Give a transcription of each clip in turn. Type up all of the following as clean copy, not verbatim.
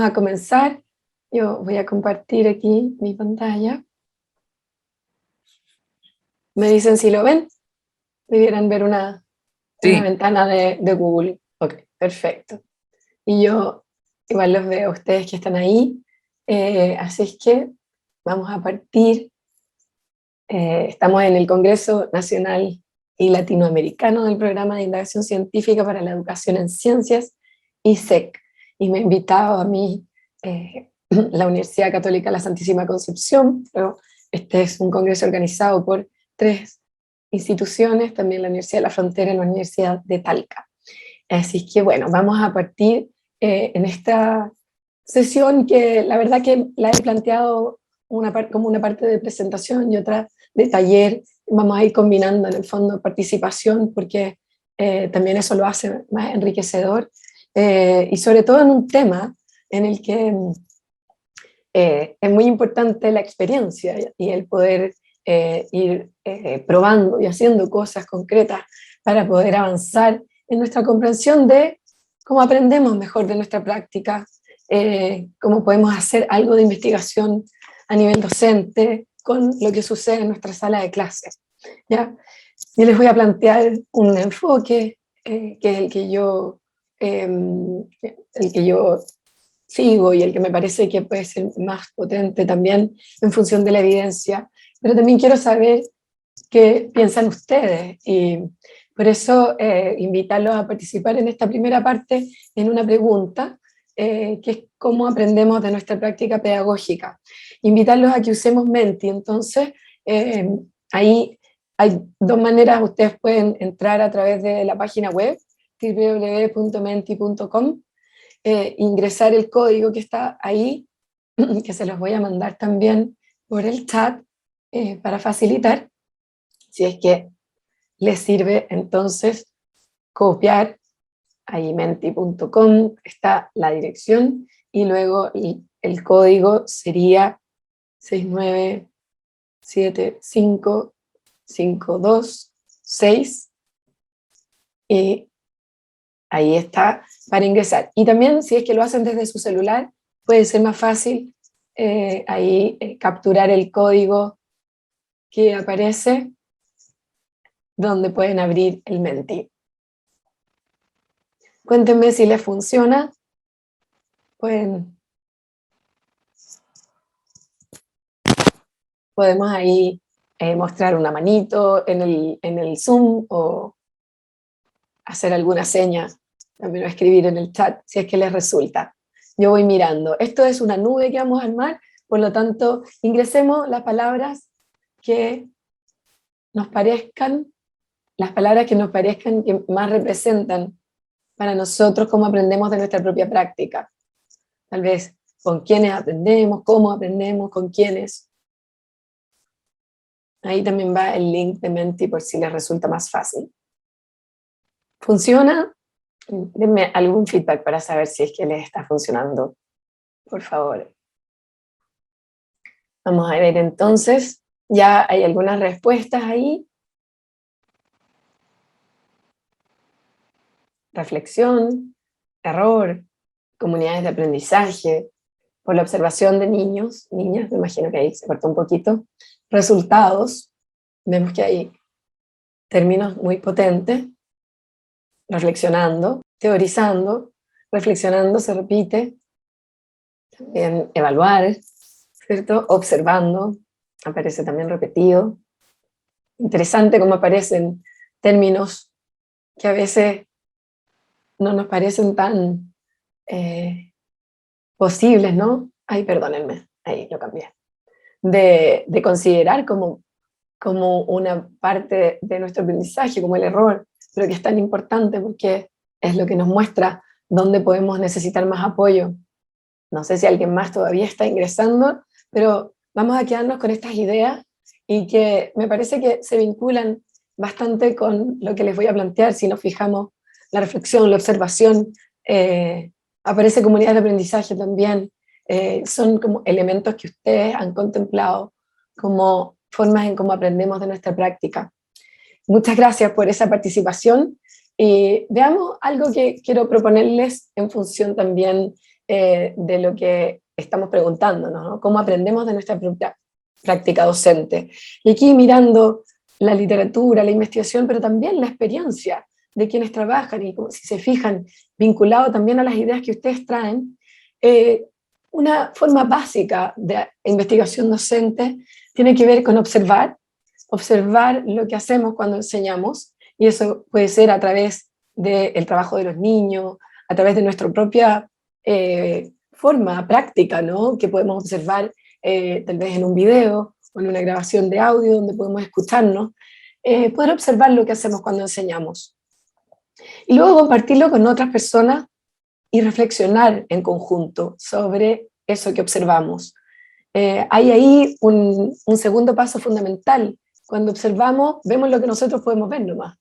a comenzar. Yo voy a compartir aquí mi pantalla. Me dicen si lo ven. Debieran ver una Sí. ventana de Google. Ok, perfecto. Y yo igual los veo a ustedes que están ahí. Así es que vamos a partir. Estamos en el Congreso Nacional y Latinoamericano del Programa de Indagación Científica para la Educación en Ciencias, ISEC. Y me ha invitado a mí la Universidad Católica La Santísima Concepción, pero este es un congreso organizado por 3 instituciones, también la Universidad de la Frontera y la Universidad de Talca. Así que bueno, vamos a partir en esta sesión que la verdad que la he planteado como una parte de presentación y otra de taller. Vamos a ir combinando en el fondo participación porque también eso lo hace más enriquecedor y sobre todo en un tema en el que es muy importante la experiencia y el poder ir probando y haciendo cosas concretas para poder avanzar en nuestra comprensión de cómo aprendemos mejor de nuestra práctica, cómo podemos hacer algo de investigación a nivel docente con lo que sucede en nuestra sala de clases. ¿Ya? Yo les voy a plantear un enfoque que es el que yo sigo y el que me parece que puede ser más potente también en función de la evidencia, pero también quiero saber qué piensan ustedes y por eso invitarlos a participar en esta primera parte en una pregunta que es cómo aprendemos de nuestra práctica pedagógica. Invitarlos a que usemos Menti, entonces ahí hay 2 maneras, ustedes pueden entrar a través de la página web www.menti.com, ingresar el código que está ahí, que se los voy a mandar también por el chat para facilitar, si es que les sirve, entonces copiar, ahí menti.com está la dirección, y luego el código sería 6975526, y ahí está para ingresar. Y también si es que lo hacen desde su celular, puede ser más fácil ahí capturar el código que aparece donde pueden abrir el Menti. Cuéntenme si les funciona. Podemos ahí mostrar una manito en el Zoom o hacer alguna seña, también o escribir en el chat si es que les resulta. Yo voy mirando. Esto es una nube que vamos a armar, por lo tanto, ingresemos las palabras que nos parezcan, que más representan para nosotros cómo aprendemos de nuestra propia práctica. Tal vez con quiénes aprendemos, cómo aprendemos, con quiénes. Ahí también va el link de Menti por si les resulta más fácil. ¿Funciona? Denme algún feedback para saber si es que les está funcionando, por favor. Vamos a ver entonces, ya hay algunas respuestas ahí. Reflexión, error, comunidades de aprendizaje, por la observación de niños, niñas, me imagino que ahí se cortó un poquito. Resultados, vemos que hay términos muy potentes. Reflexionando, teorizando, reflexionando se repite. También evaluar, ¿cierto? Observando, aparece también repetido. Interesante cómo aparecen términos que a veces no nos parecen tan posibles, ¿no? Ay, perdónenme, ahí lo cambié. De considerar como una parte de nuestro aprendizaje, como el error, pero que es tan importante porque es lo que nos muestra dónde podemos necesitar más apoyo. No sé si alguien más todavía está ingresando, pero vamos a quedarnos con estas ideas y que me parece que se vinculan bastante con lo que les voy a plantear. Si nos fijamos, la reflexión, la observación, aparece comunidad de aprendizaje también, son como elementos que ustedes han contemplado como formas en cómo aprendemos de nuestra práctica. Muchas gracias por esa participación. Veamos algo que quiero proponerles en función también de lo que estamos preguntándonos, ¿no? ¿Cómo aprendemos de nuestra propia práctica docente? Y aquí mirando la literatura, la investigación, pero también la experiencia de quienes trabajan, y como si se fijan, vinculado también a las ideas que ustedes traen, una forma básica de investigación docente tiene que ver con observar lo que hacemos cuando enseñamos, y eso puede ser a través del trabajo de los niños, a través de nuestra propia forma práctica, ¿no? Que podemos observar tal vez en un video o en una grabación de audio donde podemos escucharnos, poder observar lo que hacemos cuando enseñamos. Y luego compartirlo con otras personas y reflexionar en conjunto sobre eso que observamos. Hay ahí un segundo paso fundamental. Cuando observamos, vemos lo que nosotros podemos ver nomás.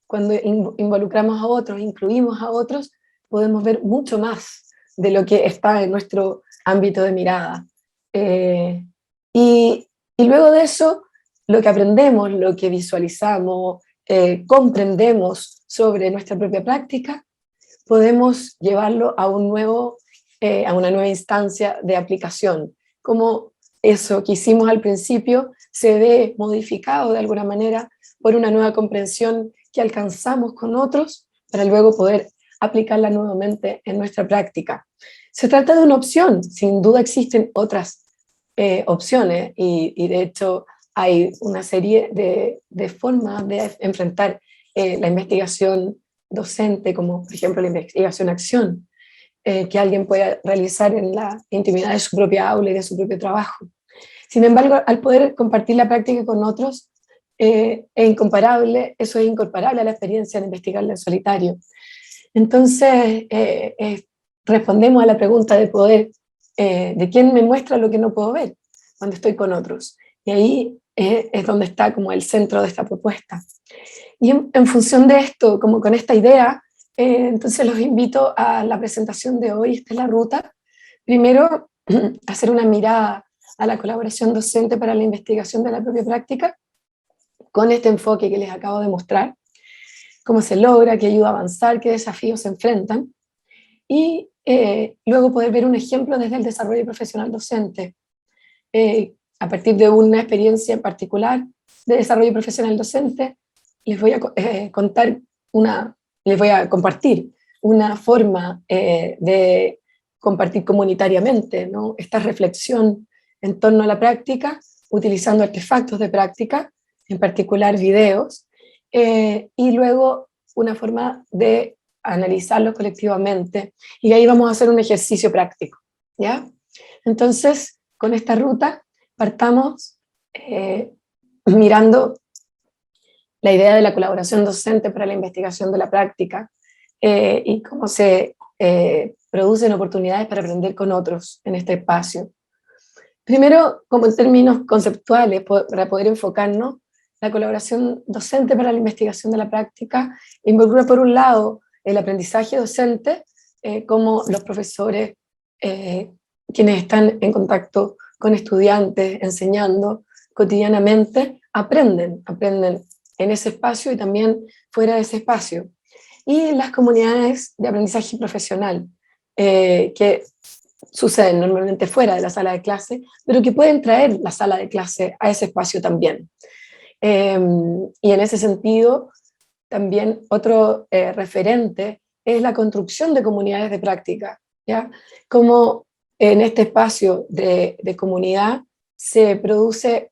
Cuando involucramos a otros, incluimos a otros, podemos ver mucho más de lo que está en nuestro ámbito de mirada. Y luego de eso, lo que aprendemos, lo que visualizamos, comprendemos sobre nuestra propia práctica, podemos llevarlo a a una nueva instancia de aplicación. Como eso que hicimos al principio se ve modificado de alguna manera por una nueva comprensión que alcanzamos con otros para luego poder aplicarla nuevamente en nuestra práctica. Se trata de una opción, sin duda existen otras opciones y de hecho hay una serie de formas de enfrentar la investigación docente, como por ejemplo la investigación-acción, que alguien pueda realizar en la intimidad de su propia aula y de su propio trabajo. Sin embargo, al poder compartir la práctica con otros, es incomparable, eso es incomparable a la experiencia de investigarla en solitario. Entonces, respondemos a la pregunta de poder, de quién me muestra lo que no puedo ver cuando estoy con otros. Y ahí es donde está como el centro de esta propuesta. Y en función de esto, como con esta idea, entonces los invito a la presentación de hoy. Esta es la ruta. Primero, hacer una mirada a la colaboración docente para la investigación de la propia práctica, con este enfoque que les acabo de mostrar, cómo se logra, qué ayuda a avanzar, qué desafíos se enfrentan, y luego poder ver un ejemplo desde el desarrollo profesional docente, a partir de una experiencia en particular de desarrollo profesional docente. Les voy a les voy a compartir una forma de compartir comunitariamente, ¿no? Esta reflexión en torno a la práctica, utilizando artefactos de práctica, en particular videos, y luego una forma de analizarlo colectivamente. Y ahí vamos a hacer un ejercicio práctico, ¿ya? Entonces, con esta ruta partamos mirando la idea de la colaboración docente para la investigación de la práctica y cómo se producen oportunidades para aprender con otros en este espacio. Primero, como en términos conceptuales, para poder enfocarnos, la colaboración docente para la investigación de la práctica involucra, por un lado, el aprendizaje docente, como los profesores, quienes están en contacto con estudiantes, enseñando cotidianamente, aprenden en ese espacio y también fuera de ese espacio. Y las comunidades de aprendizaje profesional, que suceden normalmente fuera de la sala de clase, pero que pueden traer la sala de clase a ese espacio también. Y en ese sentido, también otro referente es la construcción de comunidades de práctica, ¿ya? Como en este espacio de comunidad se produce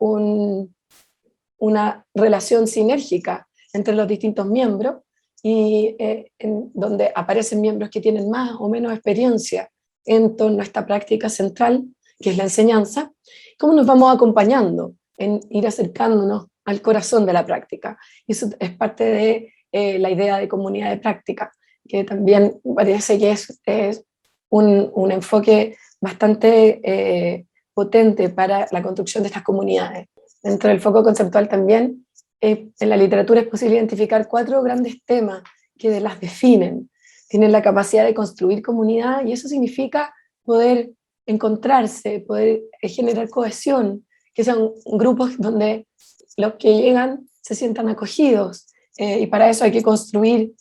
una relación sinérgica entre los distintos miembros y en donde aparecen miembros que tienen más o menos experiencia en torno a esta práctica central, que es la enseñanza, cómo nos vamos acompañando en ir acercándonos al corazón de la práctica. Y eso es parte de la idea de comunidad de práctica, que también parece que es un enfoque bastante potente para la construcción de estas comunidades. Dentro del foco conceptual también, en la literatura es posible identificar 4 grandes temas que las definen. Tienen la capacidad de construir comunidad y eso significa poder encontrarse, poder generar cohesión, que sean grupos donde los que llegan se sientan acogidos, y para eso hay que construir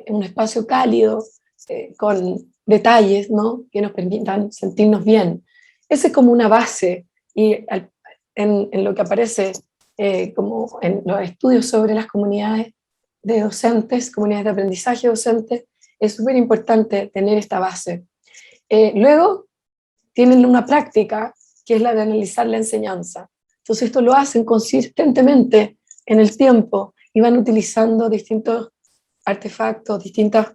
un espacio cálido, con detalles, ¿no?, que nos permitan sentirnos bien. Esa es como una base, y en lo que aparece como en los estudios sobre las comunidades de docentes, comunidades de aprendizaje docente, es súper importante tener esta base. Luego tienen una práctica que es la de analizar la enseñanza. Entonces esto lo hacen consistentemente en el tiempo y van utilizando distintos artefactos, distintos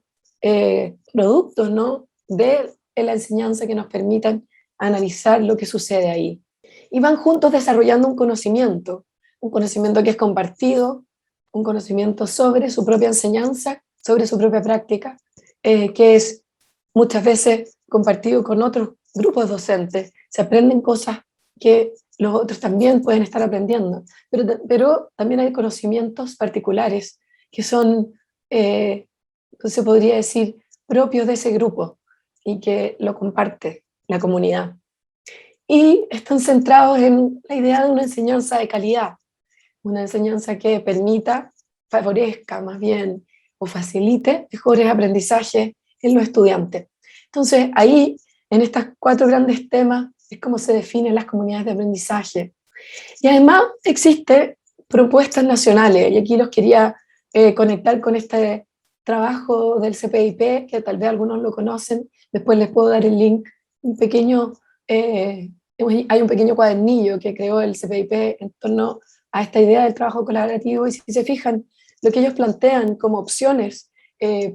productos, ¿no?, de la enseñanza que nos permitan analizar lo que sucede ahí. Y van juntos desarrollando un conocimiento que es compartido, un conocimiento sobre su propia enseñanza, sobre su propia práctica, que es muchas veces compartido con otros grupos docentes. Se aprenden cosas que los otros también pueden estar aprendiendo, pero también hay conocimientos particulares que son, se podría decir, propios de ese grupo y que lo comparte la comunidad. Y están centrados en la idea de una enseñanza de calidad, una enseñanza que permita, favorezca más bien o facilite mejores aprendizajes en los estudiantes. Entonces, ahí, en estos 4 grandes temas, es como se definen las comunidades de aprendizaje. Y además existen propuestas nacionales, y aquí los quería conectar con este trabajo del CPIP, que tal vez algunos lo conocen, después les puedo dar el link, un pequeño, hay un pequeño cuadernillo que creó el CPIP en torno a esta idea del trabajo colaborativo, y si se fijan, lo que ellos plantean como opciones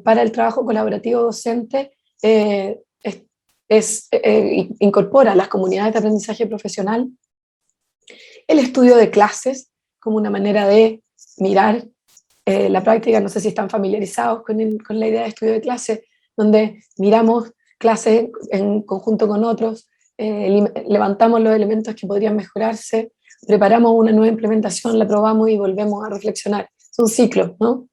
para el trabajo colaborativo docente incorpora las comunidades de aprendizaje profesional, el estudio de clases como una manera de mirar la práctica. No sé si están familiarizados con la idea de estudio de clase, donde miramos clases en conjunto con otros, levantamos los elementos que podrían mejorarse, preparamos una nueva implementación, la probamos y volvemos a reflexionar. Son ciclos, ¿no?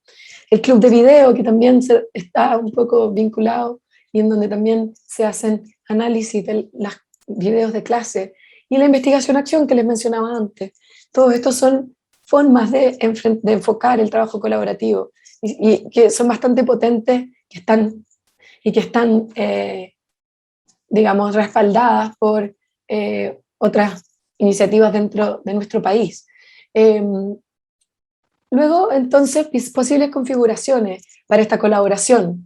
El club de video, que también está un poco vinculado y en donde también se hacen análisis de los videos de clase, y la investigación-acción que les mencionaba antes. Todos estos son formas de enfocar el trabajo colaborativo y que son bastante potentes, que están digamos, respaldadas por otras iniciativas dentro de nuestro país. Luego, entonces, posibles configuraciones para esta colaboración.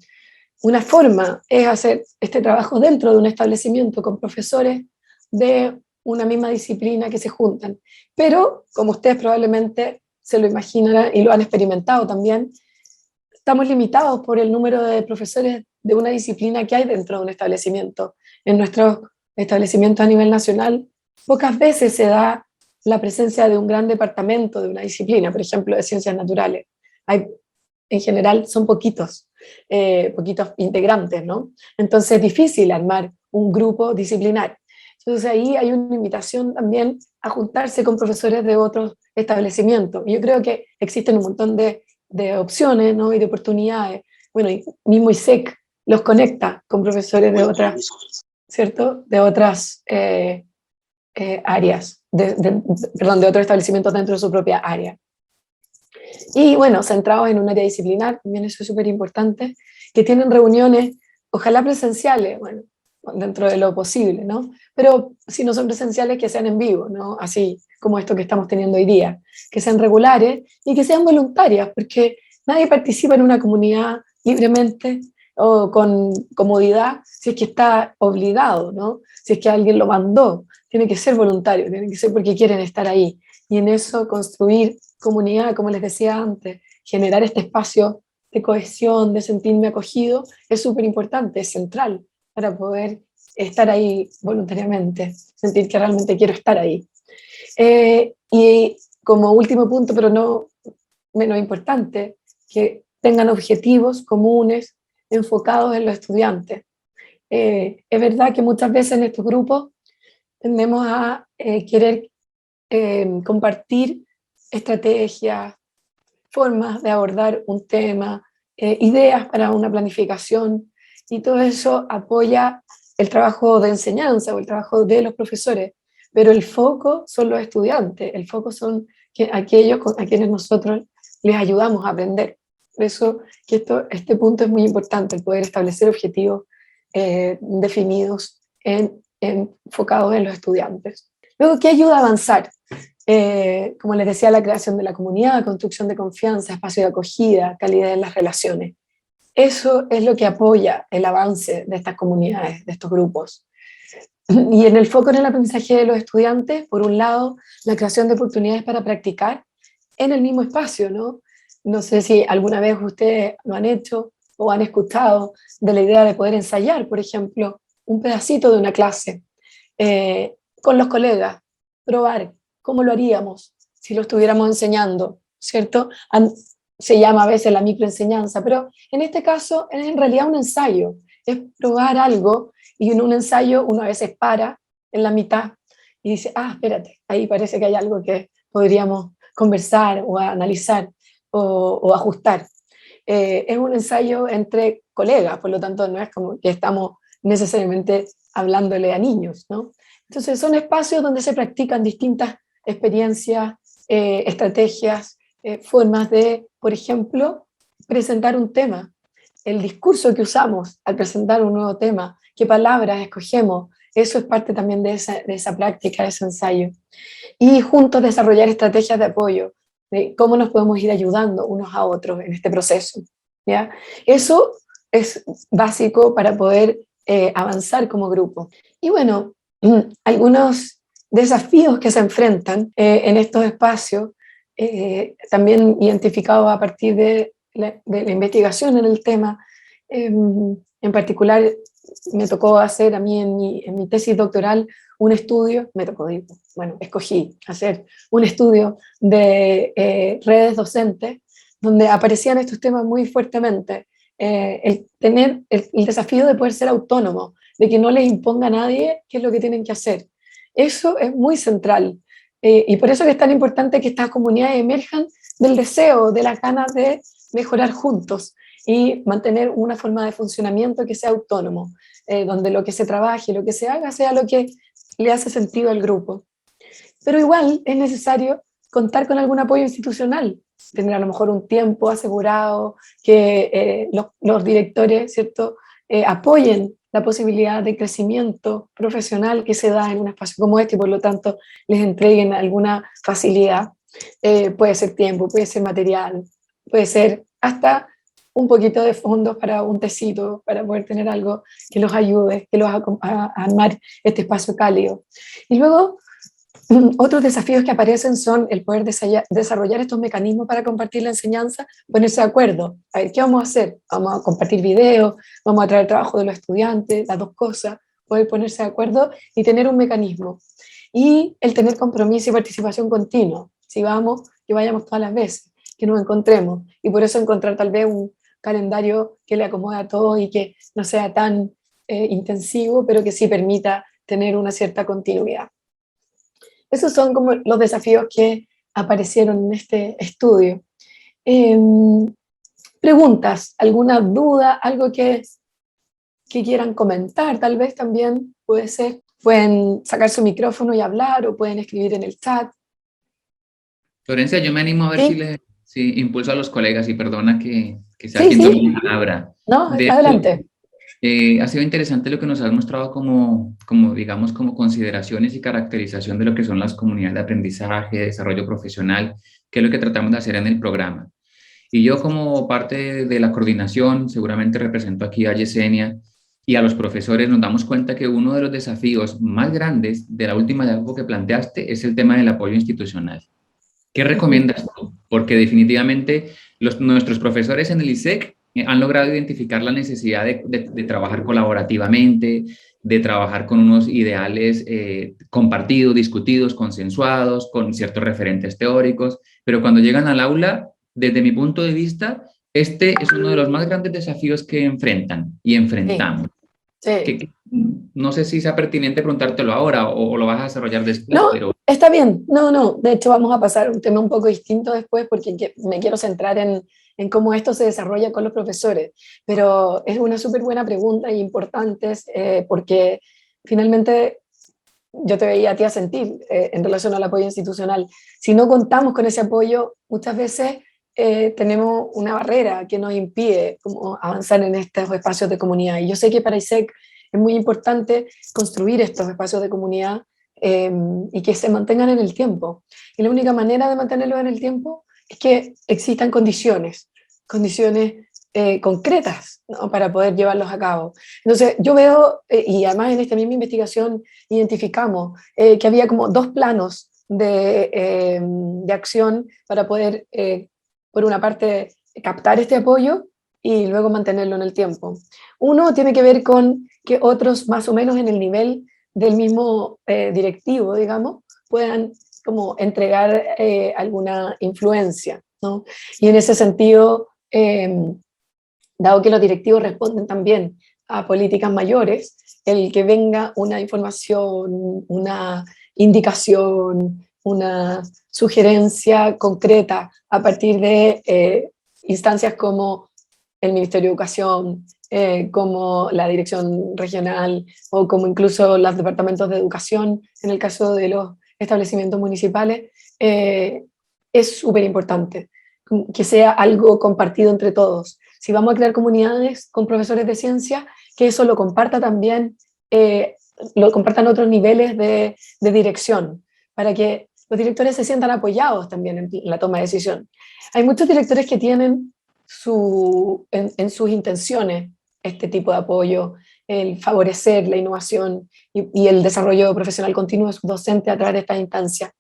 Una forma es hacer este trabajo dentro de un establecimiento con profesores de una misma disciplina que se juntan. Pero, como ustedes probablemente se lo imaginarán y lo han experimentado también, estamos limitados por el número de profesores de una disciplina que hay dentro de un establecimiento. En nuestros establecimientos a nivel nacional, pocas veces se da la presencia de un gran departamento de una disciplina, por ejemplo, de ciencias naturales. En general son poquitos integrantes, ¿no? Entonces es difícil armar un grupo disciplinar. Entonces ahí hay una invitación también a juntarse con profesores de otros establecimientos. Y yo creo que existen un montón de opciones, ¿no?, y de oportunidades. Bueno, y mismo ISEC los conecta con profesores de otras, ¿cierto?, de otras áreas, perdón, de otros establecimientos dentro de su propia área. Y bueno, centrados en un área disciplinar, también eso es súper importante, que tienen reuniones, ojalá presenciales, bueno, dentro de lo posible, ¿no? Pero si no son presenciales, que sean en vivo, ¿no? Así como esto que estamos teniendo hoy día, que sean regulares y que sean voluntarias, porque nadie participa en una comunidad libremente o con comodidad si es que está obligado, ¿no? Si es que alguien lo mandó, tiene que ser voluntario, tiene que ser porque quieren estar ahí. Y en eso construir comunidad, como les decía antes, generar este espacio de cohesión, de sentirme acogido, es súper importante, es central para poder estar ahí voluntariamente, sentir que realmente quiero estar ahí. Y como último punto, pero no menos importante, que tengan objetivos comunes enfocados en los estudiantes. Es verdad que muchas veces en estos grupos tendemos a querer compartir estrategias, formas de abordar un tema, ideas para una planificación, y todo eso apoya el trabajo de enseñanza o el trabajo de los profesores, pero el foco son los estudiantes, el foco son aquellos a quienes nosotros les ayudamos a aprender. Por eso que este punto es muy importante, el poder establecer objetivos definidos, enfocados en los estudiantes. Luego, ¿qué ayuda a avanzar? Como les decía, la creación de la comunidad, construcción de confianza, espacio de acogida, calidad en las relaciones. Eso es lo que apoya el avance de estas comunidades, de estos grupos. Y en el foco en el aprendizaje de los estudiantes, por un lado, la creación de oportunidades para practicar en el mismo espacio, ¿no? No sé si alguna vez ustedes lo han hecho o han escuchado de la idea de poder ensayar, por ejemplo, un pedacito de una clase con los colegas, probar cómo lo haríamos si lo estuviéramos enseñando, ¿cierto? Se llama a veces la microenseñanza, pero en este caso es en realidad un ensayo, es probar algo, y en un ensayo uno a veces para en la mitad y dice, espérate, ahí parece que hay algo que podríamos conversar o analizar o ajustar. Es un ensayo entre colegas, por lo tanto no es como que estamos necesariamente hablándole a niños, ¿no? Entonces son espacios donde se practican distintas experiencias, estrategias, formas de, por ejemplo, presentar un tema, el discurso que usamos al presentar un nuevo tema, qué palabras escogemos, eso es parte también de esa práctica, de ese ensayo. Y juntos desarrollar estrategias de apoyo, de cómo nos podemos ir ayudando unos a otros en este proceso, ¿ya? Eso es básico para poder avanzar como grupo. Y bueno, algunos desafíos que se enfrentan en estos espacios, también identificados a partir de la investigación en el tema. En particular, me tocó hacer a mí en mi tesis doctoral un estudio, escogí hacer un estudio de redes docentes donde aparecían estos temas muy fuertemente. El tener el desafío de poder ser autónomo, de que no les imponga a nadie qué es lo que tienen que hacer. Eso es muy central. Y por eso que es tan importante que estas comunidades emerjan del deseo, de las ganas de mejorar juntos y mantener una forma de funcionamiento que sea autónomo, donde lo que se trabaje, lo que se haga, sea lo que le hace sentido al grupo. Pero igual es necesario contar con algún apoyo institucional, tener a lo mejor un tiempo asegurado, que los directores, ¿cierto?, apoyen la posibilidad de crecimiento profesional que se da en un espacio como este y por lo tanto les entreguen alguna facilidad. Puede ser tiempo, puede ser material, puede ser hasta un poquito de fondos para un tecito, para poder tener algo que los ayude, que los a armar este espacio cálido. Y luego, otros desafíos que aparecen son el poder desarrollar estos mecanismos para compartir la enseñanza, ponerse de acuerdo. A ver, ¿qué vamos a hacer? Vamos a compartir videos, vamos a traer trabajo de los estudiantes, las dos cosas, poder ponerse de acuerdo y tener un mecanismo. Y el tener compromiso y participación continua. Si vamos, que vayamos todas las veces, que nos encontremos. Y por eso encontrar tal vez un calendario que le acomode a todos y que no sea tan intensivo, pero que sí permita tener una cierta continuidad. Esos son como los desafíos que aparecieron en este estudio. Preguntas, alguna duda, algo que quieran comentar, tal vez también puede ser. Pueden sacar su micrófono y hablar o pueden escribir en el chat. Florencia, yo me animo a ver ¿Sí? si impulso a los colegas y perdona que sea Sí, quien tome sí. la palabra. No, De hecho, adelante. ha sido interesante lo que nos has mostrado digamos, como consideraciones y caracterización de lo que son las comunidades de aprendizaje, desarrollo profesional, que es lo que tratamos de hacer en el programa. Y yo como parte de la coordinación, seguramente represento aquí a Yesenia y a los profesores, nos damos cuenta que uno de los desafíos más grandes de la última diapositiva que planteaste es el tema del apoyo institucional. ¿Qué recomiendas tú? Porque definitivamente nuestros profesores en el ISEC han logrado identificar la necesidad de trabajar colaborativamente, de trabajar con unos ideales compartidos, discutidos, consensuados, con ciertos referentes teóricos, pero cuando llegan al aula, desde mi punto de vista, este es uno de los más grandes desafíos que enfrentan y Sí, enfrentamos. sí. No sé si sea pertinente preguntártelo ahora o lo vas a desarrollar después, No, pero... está bien. No, no. De hecho, vamos a pasar a un tema un poco distinto después porque me quiero centrar en cómo esto se desarrolla con los profesores. Pero es una súper buena pregunta y importante porque finalmente yo te veía a ti a sentir en relación al apoyo institucional. Si no contamos con ese apoyo, muchas veces tenemos una barrera que nos impide como avanzar en estos espacios de comunidad. Y yo sé que para ISEC es muy importante construir estos espacios de comunidad y que se mantengan en el tiempo. Y la única manera de mantenerlos en el tiempo es que existan condiciones, condiciones concretas, ¿no? Para poder llevarlos a cabo. Entonces yo veo, y además en esta misma investigación identificamos que había como dos planos de acción para poder, por una parte, captar este apoyo y luego mantenerlo en el tiempo. Uno tiene que ver con que otros más o menos en el nivel del mismo directivo, digamos, puedan como entregar alguna influencia, ¿no? Y en ese sentido, dado que los directivos responden también a políticas mayores, el que venga una información, una indicación, una sugerencia concreta a partir de instancias como el Ministerio de Educación, como la Dirección Regional o como incluso los departamentos de educación, en el caso de los establecimientos municipales, es súper importante que sea algo compartido entre todos. Si vamos a crear comunidades con profesores de ciencia, que eso lo comparta también, lo compartan otros niveles de dirección, para que los directores se sientan apoyados también en la toma de decisión. Hay muchos directores que tienen en sus intenciones este tipo de apoyo, el favorecer la innovación y el desarrollo profesional continuo de sus docentes a través de estas instancias.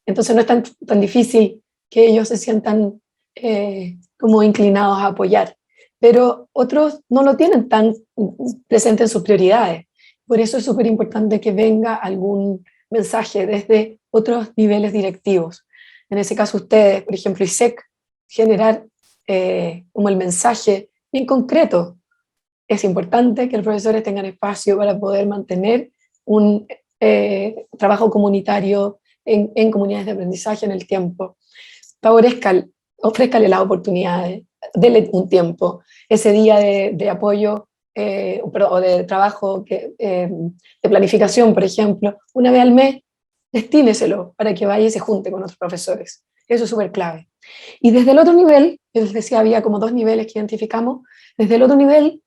Entonces no es tan difícil que ellos se sientan como inclinados a apoyar, pero otros no lo tienen tan presente en sus prioridades. Por eso es súper importante que venga algún mensaje desde otros niveles directivos. En ese caso ustedes, por ejemplo, ISEC, generar como el mensaje bien concreto. Es importante que los profesores tengan espacio para poder mantener un trabajo comunitario en comunidades de aprendizaje en el tiempo. Favorezcan, ofrézcale las oportunidades, denle un tiempo. Ese día de apoyo o de trabajo, de planificación, por ejemplo, una vez al mes, destíneselo para que vaya y se junte con otros profesores. Eso es súper clave. Y desde el otro nivel, yo les decía, había como dos niveles que identificamos, desde el otro nivel,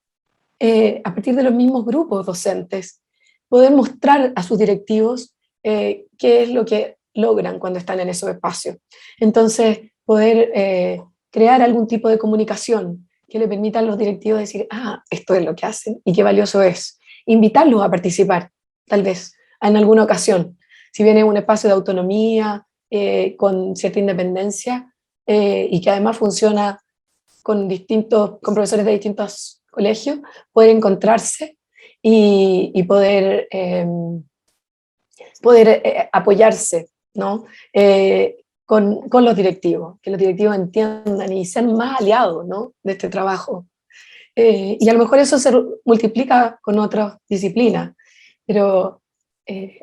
a partir de los mismos grupos docentes, poder mostrar a sus directivos qué es lo que logran cuando están en esos espacios. Entonces, poder crear algún tipo de comunicación que le permita a los directivos decir, esto es lo que hacen y qué valioso es. Invitarlos a participar, tal vez, en alguna ocasión. Si viene un espacio de autonomía, con cierta independencia, y que además funciona con profesores de distintos colegios, poder encontrarse y poder apoyarse, ¿no? Con los directivos, que los directivos entiendan y sean más aliados, ¿no? De este trabajo. Y a lo mejor eso se multiplica con otras disciplinas, pero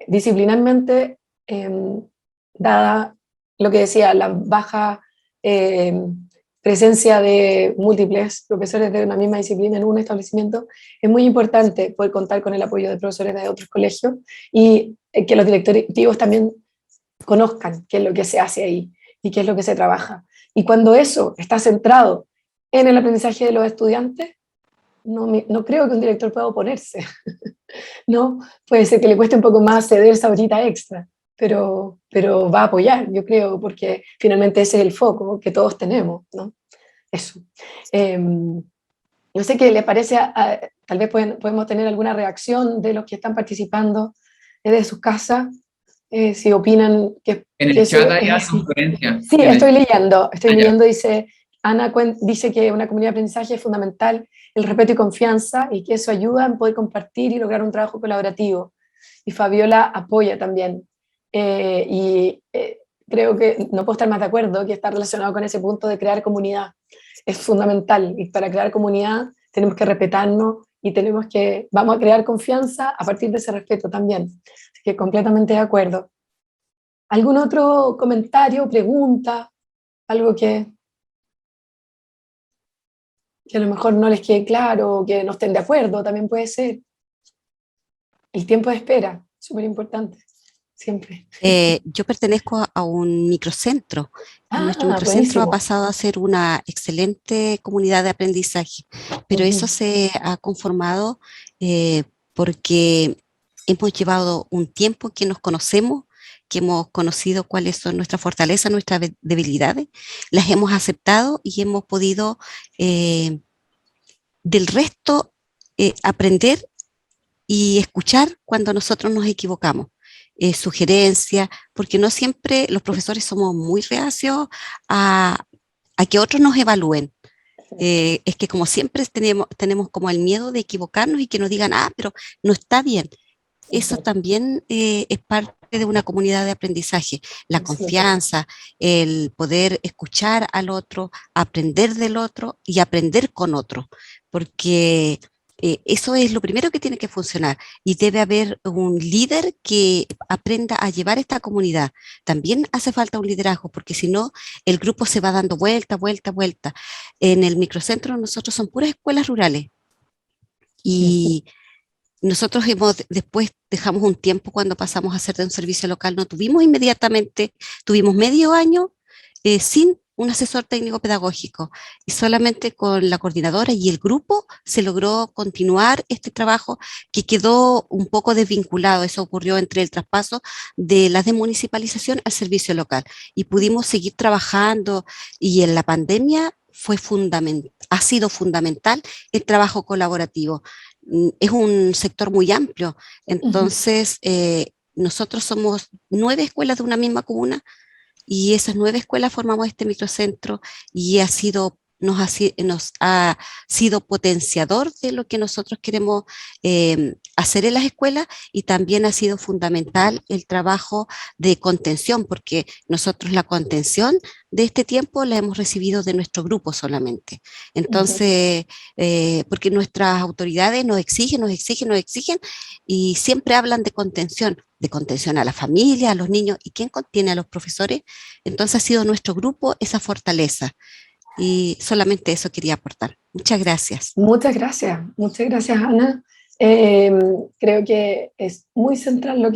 disciplinarmente, dada lo que decía, la baja presencia de múltiples profesores de una misma disciplina en un establecimiento, es muy importante poder contar con el apoyo de profesores de otros colegios y que los directivos también conozcan qué es lo que se hace ahí y qué es lo que se trabaja. Y cuando eso está centrado en el aprendizaje de los estudiantes, no creo que un director pueda oponerse. ¿No? Puede ser que le cueste un poco más ceder esa horita extra, pero va a apoyar, yo creo, porque finalmente ese es el foco que todos tenemos, ¿no? Eso. No sé qué les parece, tal vez podemos tener alguna reacción de los que están participando desde sus casas, si opinan En que el eso chat hay es una así. sugerencia. Sí, estoy Ya. leyendo, dice, Ana dice que una comunidad de aprendizaje es fundamental el respeto y confianza y que eso ayuda en poder compartir y lograr un trabajo colaborativo. Y Fabiola apoya también. Creo que no puedo estar más de acuerdo que está relacionado con ese punto de crear comunidad. Es fundamental y para crear comunidad tenemos que respetarnos y vamos a crear confianza a partir de ese respeto también. Así que completamente de acuerdo. ¿Algún otro comentario, pregunta, algo que a lo mejor no les quede claro o que no estén de acuerdo? También puede ser. El tiempo de espera, súper importante. siempre. Yo pertenezco a un microcentro y nuestro microcentro ha Buenísimo. pasado a ser una excelente comunidad de aprendizaje, pero eso se ha conformado porque hemos llevado un tiempo que nos conocemos, que hemos conocido cuáles son nuestras fortalezas, nuestras debilidades, las hemos aceptado y hemos podido del resto aprender y escuchar cuando nosotros nos equivocamos. Sugerencias, porque no siempre los profesores somos muy reacios a que otros nos evalúen. Es que como siempre tenemos como el miedo de equivocarnos y que nos digan, pero no está bien. Eso también es parte de una comunidad de aprendizaje, la confianza, el poder escuchar al otro, aprender del otro y aprender con otro, porque eso es lo primero que tiene que funcionar y debe haber un líder que aprenda a llevar esta comunidad. También hace falta un liderazgo, porque si no, el grupo se va dando vuelta, vuelta, vuelta. En el microcentro nosotros son puras escuelas rurales y nosotros después dejamos un tiempo cuando pasamos a hacer de un servicio local, no tuvimos inmediatamente, tuvimos medio año sin un asesor técnico pedagógico y solamente con la coordinadora y el grupo se logró continuar este trabajo que quedó un poco desvinculado. Eso ocurrió entre el traspaso de la desmunicipalización al servicio local y pudimos seguir trabajando y en la pandemia ha sido fundamental el trabajo colaborativo. Es un sector muy amplio, entonces nosotros somos 9 escuelas de una misma comuna y esas 9 escuelas formamos este microcentro y nos ha sido potenciador de lo que nosotros queremos hacer en las escuelas y también ha sido fundamental el trabajo de contención, porque nosotros la contención de este tiempo la hemos recibido de nuestro grupo solamente. Entonces, porque nuestras autoridades nos exigen y siempre hablan de contención a la familia, a los niños, ¿y quién contiene a los profesores? Entonces ha sido nuestro grupo esa fortaleza. Y solamente eso quería aportar. Muchas gracias. Muchas gracias, Ana. Creo que es muy central lo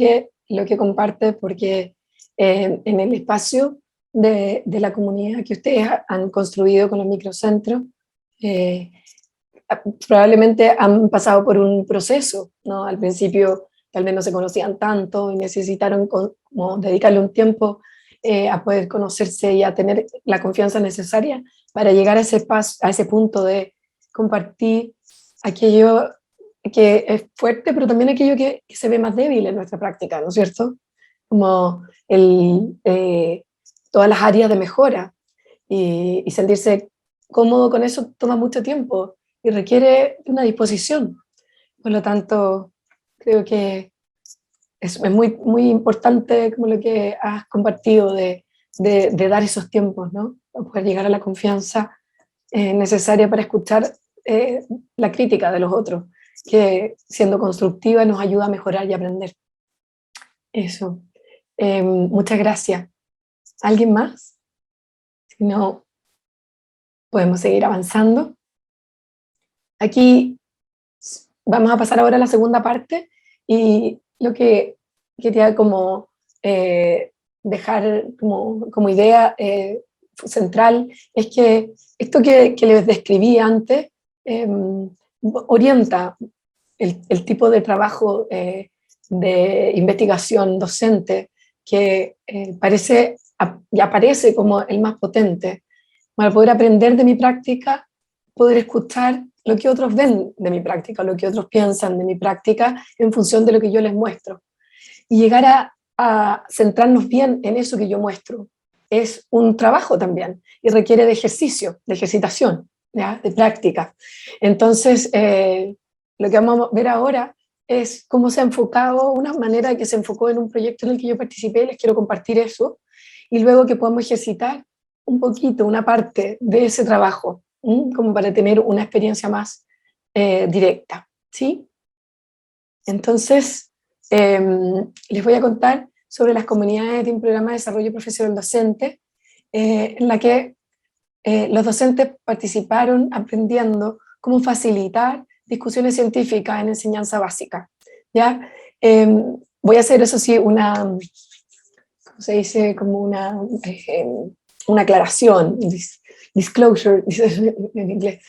que comparte, porque en el espacio de la comunidad que ustedes han construido con los microcentros, probablemente han pasado por un proceso, ¿no? Al principio tal vez no se conocían tanto y necesitaron como dedicarle un tiempo a poder conocerse y a tener la confianza necesaria para llegar a ese punto de compartir aquello que es fuerte, pero también aquello que se ve más débil en nuestra práctica, ¿no es cierto? Como todas las áreas de mejora y sentirse cómodo con eso toma mucho tiempo y requiere una disposición. Por lo tanto, creo que es muy, muy importante como lo que has compartido de dar esos tiempos, ¿no? Para poder llegar a la confianza necesaria para escuchar la crítica de los otros, que siendo constructiva nos ayuda a mejorar y aprender. Eso. Muchas gracias. ¿Alguien más? Si no, podemos seguir avanzando. Aquí vamos a pasar ahora a la segunda parte y lo que quería como dejar como idea central es que esto que les describí antes orienta el tipo de trabajo de investigación docente que parece y aparece como el más potente para poder aprender de mi práctica, poder escuchar lo que otros ven de mi práctica, lo que otros piensan de mi práctica en función de lo que yo les muestro. Y llegar a centrarnos bien en eso que yo muestro es un trabajo también y requiere de ejercicio, de ejercitación, ¿ya? De práctica. Entonces, lo que vamos a ver ahora es cómo se ha enfocado, una manera que se enfocó en un proyecto en el que yo participé, les quiero compartir eso, y luego que podamos ejercitar un poquito, una parte de ese trabajo, como para tener una experiencia más directa, ¿sí? Entonces, les voy a contar sobre las comunidades de un programa de desarrollo profesional docente, en la que los docentes participaron aprendiendo cómo facilitar discusiones científicas en enseñanza básica, ¿ya? voy a hacer, eso sí, ¿cómo se dice? Como una aclaración, disclosure, en inglés.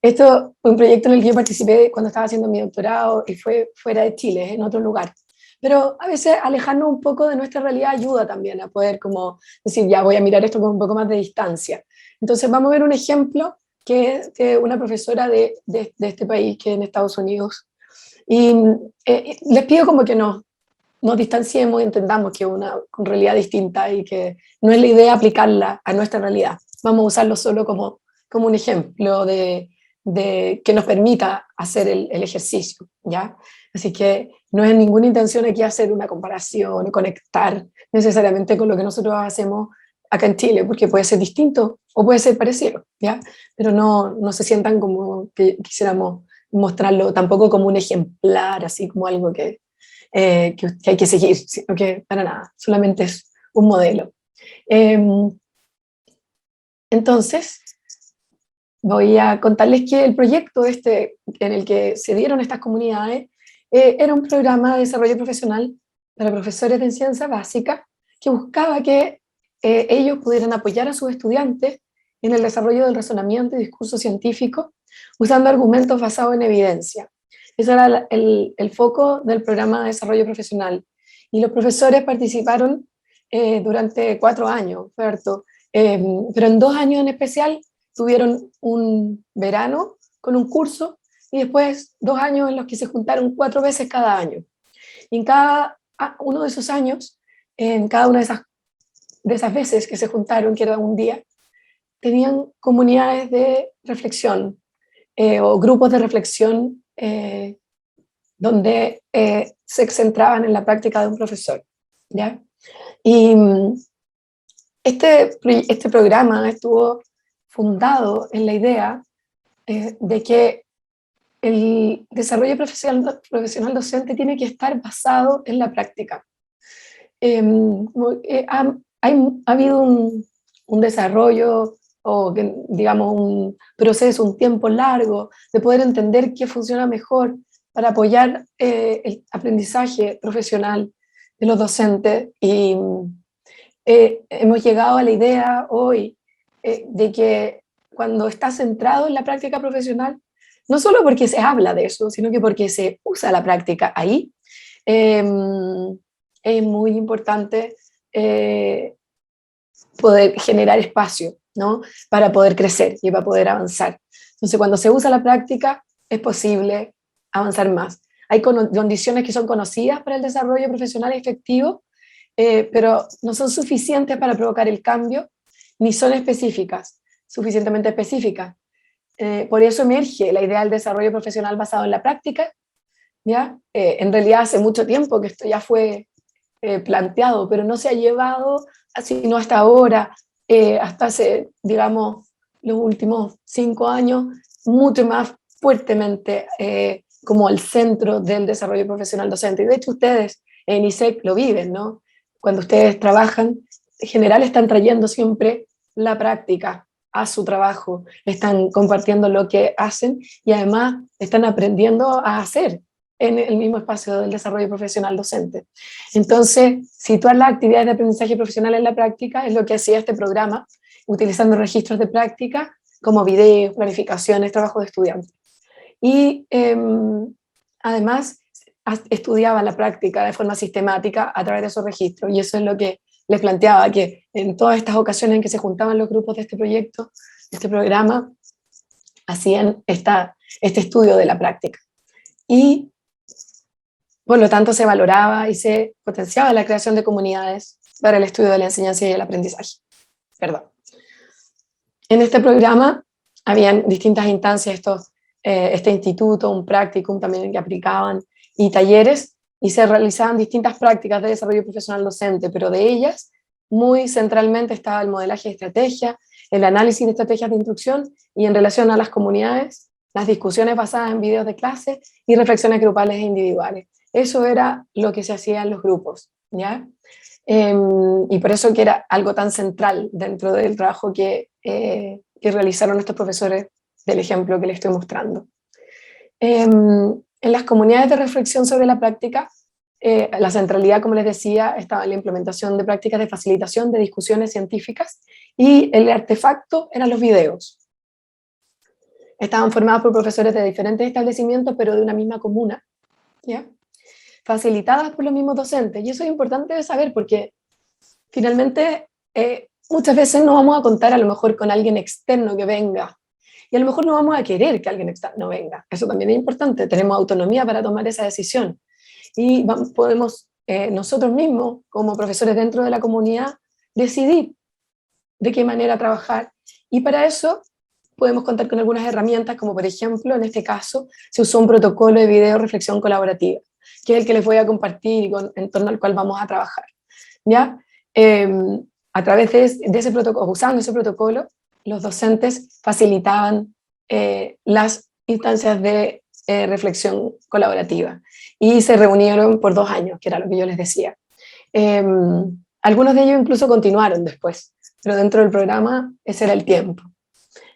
Esto fue un proyecto en el que yo participé cuando estaba haciendo mi doctorado y fue fuera de Chile, en otro lugar. Pero a veces alejarnos un poco de nuestra realidad ayuda también a poder como decir, ya voy a mirar esto con un poco más de distancia. Entonces vamos a ver un ejemplo que es de una profesora de este país, que es en Estados Unidos. Y les pido como que nos distanciemos y entendamos que es una realidad distinta y que no es la idea aplicarla a nuestra realidad. Vamos a usarlo solo como un ejemplo que nos permita hacer el ejercicio, ¿ya? Así que no es ninguna intención aquí hacer una comparación, conectar necesariamente con lo que nosotros hacemos acá en Chile, porque puede ser distinto o puede ser parecido, ¿ya? Pero no se sientan como que quisiéramos mostrarlo tampoco como un ejemplar, así como algo que hay que seguir, sino que para nada, solamente es un modelo. Entonces, voy a contarles que el proyecto en el que se dieron estas comunidades era un programa de desarrollo profesional para profesores de enseñanza básica que buscaba que ellos pudieran apoyar a sus estudiantes en el desarrollo del razonamiento y discurso científico usando argumentos basados en evidencia. Ese era el foco del programa de desarrollo profesional. Y los profesores participaron durante 4 años, ¿cierto? Pero en 2 años en especial tuvieron un verano con un curso y después 2 años en los que se juntaron 4 veces cada año. Y en cada uno de esos años, en cada una de esas veces que se juntaron, que era un día, tenían comunidades de reflexión o grupos de reflexión donde se centraban en la práctica de un profesor, ¿ya? Y este programa estuvo fundado en la idea de que el desarrollo profesional docente tiene que estar basado en la práctica. Ha habido un desarrollo o digamos un proceso, un tiempo largo de poder entender qué funciona mejor para apoyar el aprendizaje profesional de los docentes y hemos llegado a la idea hoy de que cuando está centrado en la práctica profesional, no solo porque se habla de eso, sino que porque se usa la práctica ahí, es muy importante poder generar espacio, ¿no? Para poder crecer y para poder avanzar. Entonces, cuando se usa la práctica, es posible avanzar más. Hay condiciones que son conocidas para el desarrollo profesional efectivo, pero no son suficientes para provocar el cambio, ni son suficientemente específicas. Por eso emerge la idea del desarrollo profesional basado en la práctica, ¿ya? En realidad hace mucho tiempo que esto ya fue planteado, pero no se ha llevado, sino hasta ahora, hasta hace, digamos, los últimos 5 años, mucho más fuertemente como el centro del desarrollo profesional docente. Y de hecho ustedes en ISEC lo viven, ¿no? Cuando ustedes trabajan, en general están trayendo siempre la práctica a su trabajo, están compartiendo lo que hacen y además están aprendiendo a hacer en el mismo espacio del desarrollo profesional docente. Entonces, situar las actividades de aprendizaje profesional en la práctica es lo que hacía este programa, utilizando registros de práctica como videos, planificaciones, trabajo de estudiantes. Y además estudiaba la práctica de forma sistemática a través de esos registros, y eso es lo que les planteaba, que en todas estas ocasiones en que se juntaban los grupos de este proyecto, de este programa, hacían este estudio de la práctica. Y por lo tanto se valoraba y se potenciaba la creación de comunidades para el estudio de la enseñanza y el aprendizaje. Perdón. En este programa habían distintas instancias, este instituto, un practicum también que aplicaban, y talleres, y se realizaban distintas prácticas de desarrollo profesional docente, pero de ellas muy centralmente estaba el modelaje de estrategia, el análisis de estrategias de instrucción, y en relación a las comunidades, las discusiones basadas en videos de clase y reflexiones grupales e individuales. Eso era lo que se hacía en los grupos, ¿ya? Y por eso que era algo tan central dentro del trabajo que realizaron estos profesores del ejemplo que les estoy mostrando. En las comunidades de reflexión sobre la práctica la centralidad, como les decía, estaba en la implementación de prácticas de facilitación de discusiones científicas, y el artefacto eran los videos. Estaban formados por profesores de diferentes establecimientos, pero de una misma comuna, ¿ya? Facilitadas por los mismos docentes, y eso es importante de saber porque finalmente muchas veces no vamos a contar a lo mejor con alguien externo que venga, y a lo mejor no vamos a querer que alguien externo venga. Eso también es importante, tenemos autonomía para tomar esa decisión, y podemos nosotros mismos, como profesores dentro de la comunidad, decidir de qué manera trabajar, y para eso podemos contar con algunas herramientas, como por ejemplo, en este caso, se usó un protocolo de video reflexión colaborativa, que es el que les voy a compartir y en torno al cual vamos a trabajar, ¿ya? A través de ese protocolo, usando ese protocolo, los docentes facilitaban las instancias de reflexión colaborativa, y se reunieron por 2 años, que era lo que yo les decía. Algunos de ellos incluso continuaron después, pero dentro del programa ese era el tiempo.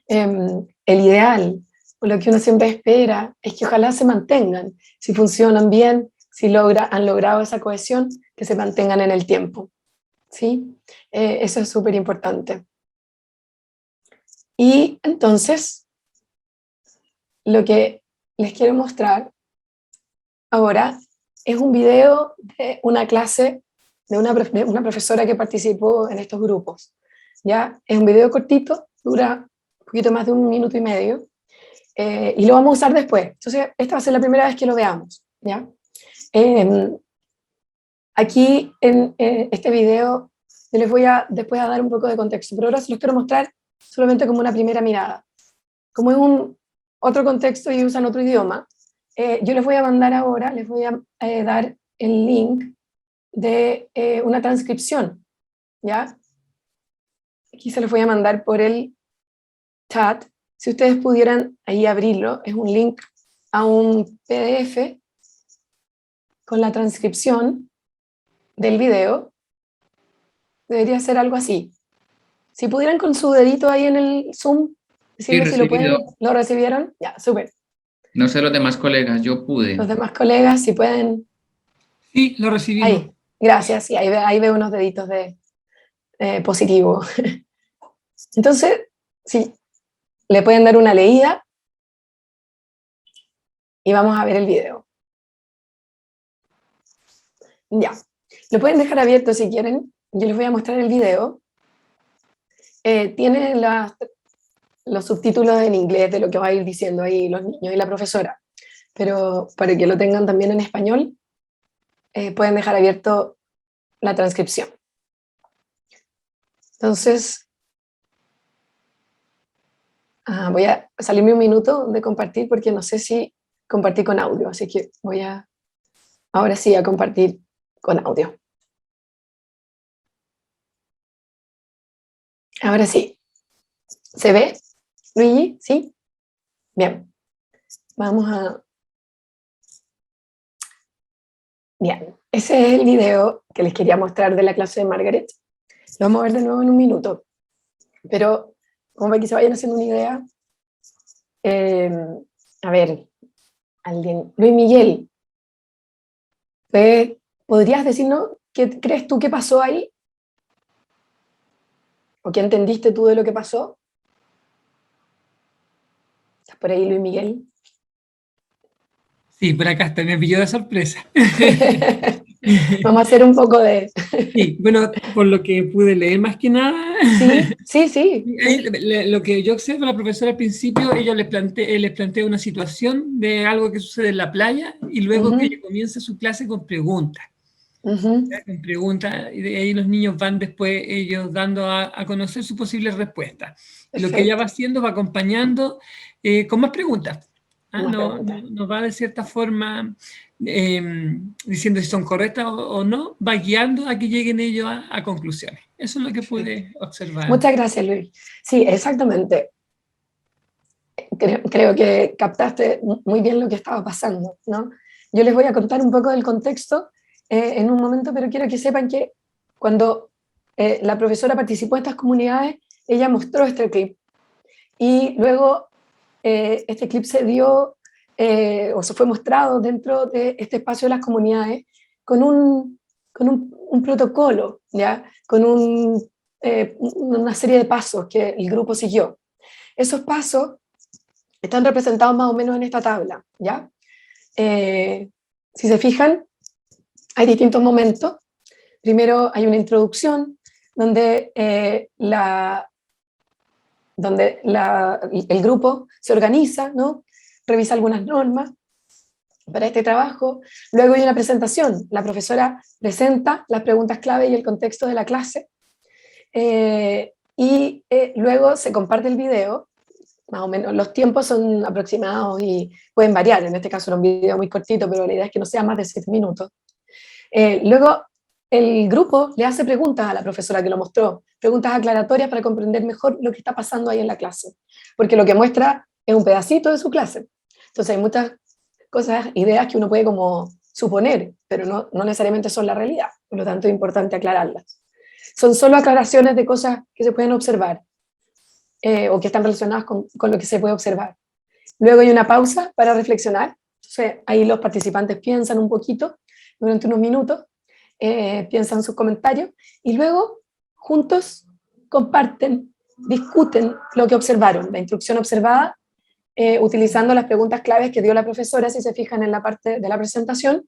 El ideal, o lo que uno siempre espera, es que ojalá se mantengan, si funcionan bien, si han logrado esa cohesión, que se mantengan en el tiempo, ¿sí? Eso es súper importante. Y entonces, lo que les quiero mostrar ahora es un video de una clase de una profesora que participó en estos grupos, ¿ya? Es un video cortito, dura un poquito más de 1 minuto y medio, y lo vamos a usar después. Entonces, esta va a ser la primera vez que lo veamos, ¿ya? Aquí en este video yo les voy a después a dar un poco de contexto, pero ahora se los quiero mostrar solamente como una primera mirada. Como es otro contexto y usan otro idioma, yo les voy a mandar ahora, les voy a dar el link de una transcripción, ¿ya? Aquí se los voy a mandar por el chat. Si ustedes pudieran ahí abrirlo, es un link a un PDF con la transcripción del video. Debería ser algo así. Si pudieran con su dedito ahí en el Zoom, decirme si lo pueden, ¿lo recibieron? Ya, súper. No sé los demás colegas, yo pude. Los demás colegas, si pueden. Sí, lo recibimos. Ahí, gracias, sí, ahí veo unos deditos de positivo. Entonces, sí, le pueden dar una leída y vamos a ver el video. Ya, lo pueden dejar abierto si quieren, yo les voy a mostrar el video. Tiene los subtítulos en inglés de lo que va a ir diciendo ahí los niños y la profesora, pero para que lo tengan también en español, pueden dejar abierto la transcripción. Entonces, voy a salirme un minuto de compartir porque no sé si compartí con audio, así que voy ahora sí a compartir con audio. Ahora sí. ¿Se ve, Luigi? ¿Sí? Bien. Vamos a... Bien. Ese es el video que les quería mostrar de la clase de Margaret. Lo vamos a ver de nuevo en un minuto. Pero, como para que se vayan haciendo una idea, a ver, alguien... Luis Miguel, ¿podrías decirnos qué crees tú que pasó ahí? ¿O qué entendiste tú de lo que pasó? ¿Estás por ahí, Luis Miguel? Sí, por acá está, me pilló de sorpresa. Vamos a hacer un poco de... Sí, bueno, por lo que pude leer más que nada. Sí. Lo que yo observo, la profesora al principio, ella les plantea una situación de algo que sucede en la playa y luego que ella comienza su clase con preguntas. Con preguntas, y de ahí los niños van después ellos dando a conocer sus posibles respuestas. Lo que ella va haciendo va acompañando con más preguntas. No va de cierta forma diciendo si son correctas o no, va guiando a que lleguen ellos a conclusiones. Eso es lo que pude observar. Muchas gracias, Luis. Sí, exactamente. Creo que captaste muy bien lo que estaba pasando, ¿no? Yo les voy a contar un poco del contexto en un momento, pero quiero que sepan que cuando la profesora participó en estas comunidades, ella mostró este clip. Y luego este clip se dio o se fue mostrado dentro de este espacio de las comunidades un protocolo, ¿ya? Con una serie de pasos que el grupo siguió. Esos pasos están representados más o menos en esta tabla, ¿ya? Si se fijan, hay distintos momentos. Primero hay una introducción donde, el grupo se organiza, ¿no? Revisa algunas normas para este trabajo. Luego hay una presentación. La profesora presenta las preguntas clave y el contexto de la clase. Luego se comparte el video. Más o menos, los tiempos son aproximados y pueden variar. En este caso era un video muy cortito, pero la idea es que no sea más de 7 minutos. Luego el grupo le hace preguntas a la profesora que lo mostró, preguntas aclaratorias para comprender mejor lo que está pasando ahí en la clase, porque lo que muestra es un pedacito de su clase. Entonces hay muchas cosas, ideas que uno puede como suponer, pero no necesariamente son la realidad, por lo tanto es importante aclararlas. Son solo aclaraciones de cosas que se pueden observar, o que están relacionadas con lo que se puede observar. Luego hay una pausa para reflexionar. Entonces ahí los participantes piensan un poquito durante unos minutos, piensan sus comentarios y luego juntos comparten, discuten lo que observaron, la instrucción observada, utilizando las preguntas claves que dio la profesora, si se fijan en la parte de la presentación,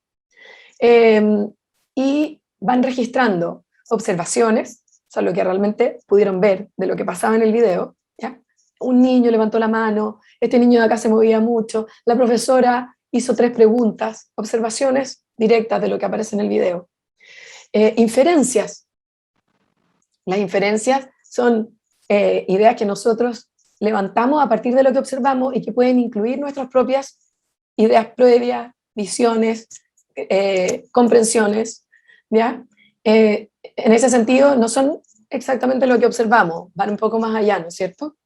y van registrando observaciones, o sea, lo que realmente pudieron ver de lo que pasaba en el video, ¿ya? Un niño levantó la mano, este niño de acá se movía mucho, la profesora hizo 3 preguntas, observaciones directas de lo que aparece en el video. Inferencias. Las inferencias son ideas que nosotros levantamos a partir de lo que observamos y que pueden incluir nuestras propias ideas previas, visiones, comprensiones, ¿ya? En ese sentido, no son exactamente lo que observamos, van un poco más allá, ¿no es cierto?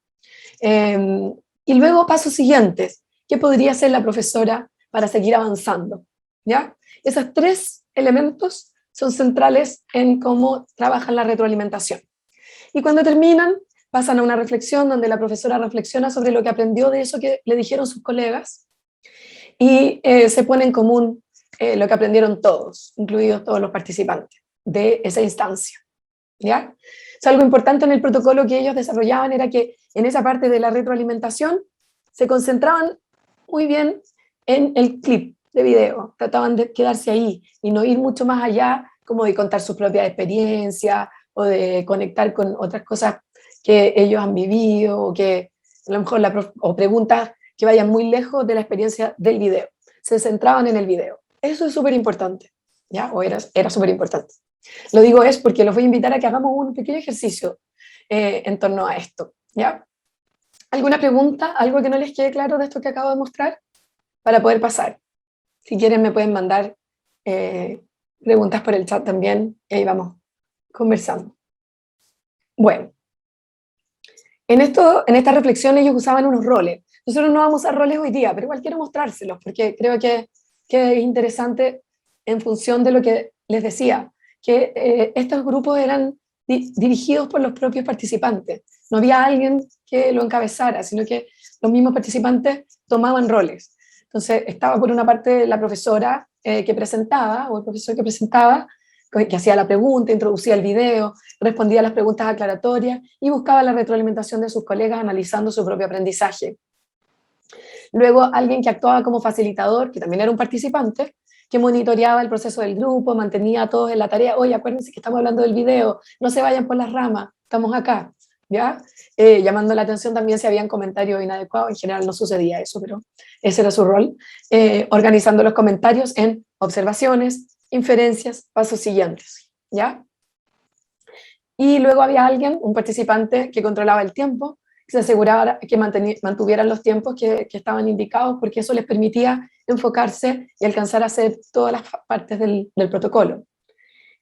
Y luego, pasos siguientes. ¿Qué podría hacer la profesora para seguir avanzando? ¿Ya? Esos 3 elementos son centrales en cómo trabajan la retroalimentación. Y cuando terminan, pasan a una reflexión donde la profesora reflexiona sobre lo que aprendió de eso que le dijeron sus colegas y se pone en común lo que aprendieron todos, incluidos todos los participantes de esa instancia. ¿Ya? O sea, algo importante en el protocolo que ellos desarrollaban era que en esa parte de la retroalimentación se concentraban muy bien en el clip de video, trataban de quedarse ahí y no ir mucho más allá, como de contar su propia experiencia o de conectar con otras cosas que ellos han vivido o que a lo mejor o preguntas que vayan muy lejos de la experiencia del video. Se centraban en el video. Eso es súper importante, ¿ya? O era súper importante. Lo digo es porque los voy a invitar a que hagamos un pequeño ejercicio en torno a esto, ¿ya? ¿Alguna pregunta? ¿Algo que no les quede claro de esto que acabo de mostrar? Para poder pasar. Si quieren me pueden mandar preguntas por el chat también y ahí vamos conversando. Bueno, en esta reflexión ellos usaban unos roles. Nosotros no vamos a usar roles hoy día, pero igual quiero mostrárselos porque creo que es interesante en función de lo que les decía, que estos grupos eran dirigidos por los propios participantes. No había alguien que lo encabezara, sino que los mismos participantes tomaban roles. Entonces estaba por una parte la profesora que presentaba, o el profesor que presentaba, que hacía la pregunta, introducía el video, respondía a las preguntas aclaratorias y buscaba la retroalimentación de sus colegas analizando su propio aprendizaje. Luego alguien que actuaba como facilitador, que también era un participante, que monitoreaba el proceso del grupo, mantenía a todos en la tarea. Oye, acuérdense que estamos hablando del video, no se vayan por las ramas, estamos acá, ¿ya? Llamando la atención también si habían comentarios inadecuados. En general no sucedía eso, pero ese era su rol. Organizando los comentarios en observaciones, inferencias, pasos siguientes, ¿ya? Y luego había alguien, un participante, que controlaba el tiempo, que se aseguraba que mantuvieran los tiempos que estaban indicados, porque eso les permitía enfocarse y alcanzar a hacer todas las partes del protocolo.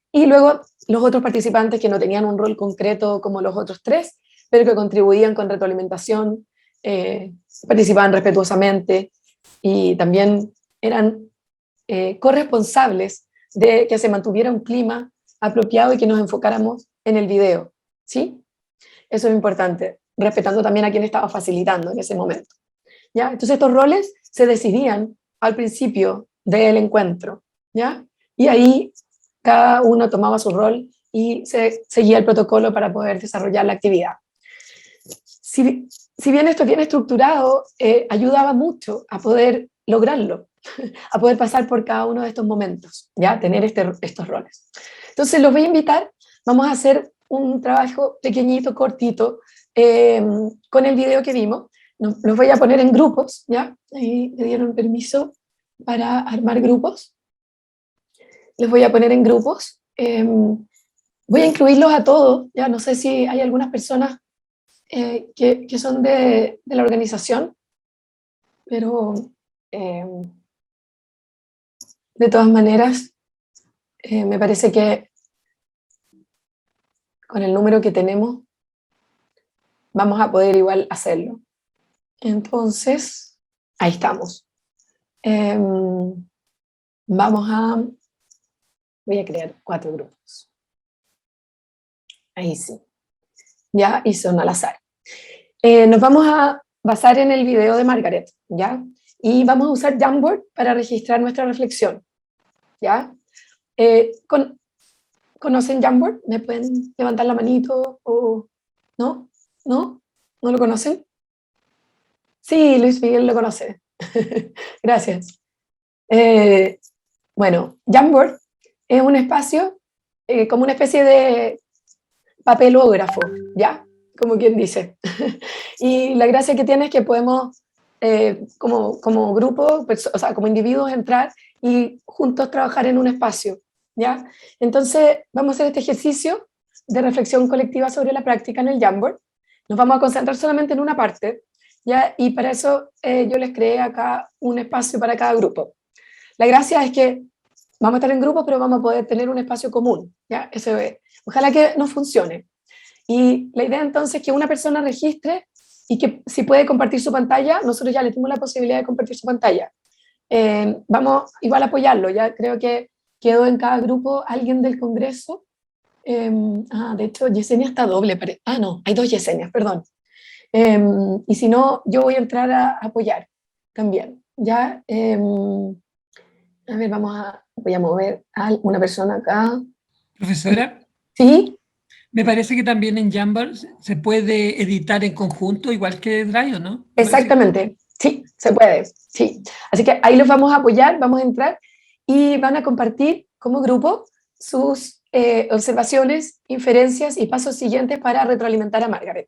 Y luego los otros participantes que no tenían un rol concreto como los otros 3, pero que contribuían con retroalimentación, participaban respetuosamente y también eran corresponsables de que se mantuviera un clima apropiado y que nos enfocáramos en el video, ¿sí? Eso es importante, respetando también a quien estaba facilitando en ese momento, ¿ya? Entonces estos roles se decidían al principio del encuentro, ¿ya? y ahí cada uno tomaba su rol y se seguía el protocolo para poder desarrollar la actividad. Si bien esto es bien estructurado, ayudaba mucho a poder lograrlo, a poder pasar por cada uno de estos momentos, ¿ya? Tener estos roles. Entonces los voy a invitar, vamos a hacer un trabajo pequeñito, cortito, con el video que vimos. Los voy a poner en grupos, ¿ya? Ahí me dieron permiso para armar grupos. Les voy a poner en grupos. Voy a incluirlos a todos, ya no sé si hay algunas personas que son de la organización, pero de todas maneras, me parece que con el número que tenemos vamos a poder igual hacerlo. Entonces, ahí estamos. Voy a crear 4 grupos. Ahí sí. Ya, y son al azar. Nos vamos a basar en el video de Margaret, ¿ya? Y vamos a usar Jamboard para registrar nuestra reflexión, ¿ya? ¿Conocen Jamboard? ¿Me pueden levantar la manito? ¿O no? ¿No? ¿No lo conocen? Sí, Luis Miguel lo conoce. Gracias. Bueno, Jamboard es un espacio como una especie de papelógrafo, ¿ya? Como quien dice. Y la gracia que tiene es que podemos, como grupo, o sea, como individuos, entrar y juntos trabajar en un espacio, ¿ya? Entonces, vamos a hacer este ejercicio de reflexión colectiva sobre la práctica en el Jamboard. Nos vamos a concentrar solamente en una parte, ¿ya? Y para eso yo les creé acá un espacio para cada grupo. La gracia es que vamos a estar en grupo, pero vamos a poder tener un espacio común, ¿ya? Eso es. Ojalá que nos funcione. Y la idea entonces es que una persona registre y que si puede compartir su pantalla, nosotros ya le dimos la posibilidad de compartir su pantalla. Vamos igual a apoyarlo, ya creo que quedó en cada grupo alguien del Congreso. De hecho, Yesenia está doble. No, hay 2 Yesenias, perdón. Y si no, yo voy a entrar a apoyar también. Ya, a ver, voy a mover a una persona acá. Profesora, ¿Sí? me parece que también en Jamboard se puede editar en conjunto, igual que Drive, ¿no? Exactamente, sí, se puede, sí. Así que ahí los vamos a apoyar, vamos a entrar y van a compartir como grupo sus observaciones, inferencias y pasos siguientes para retroalimentar a Margaret.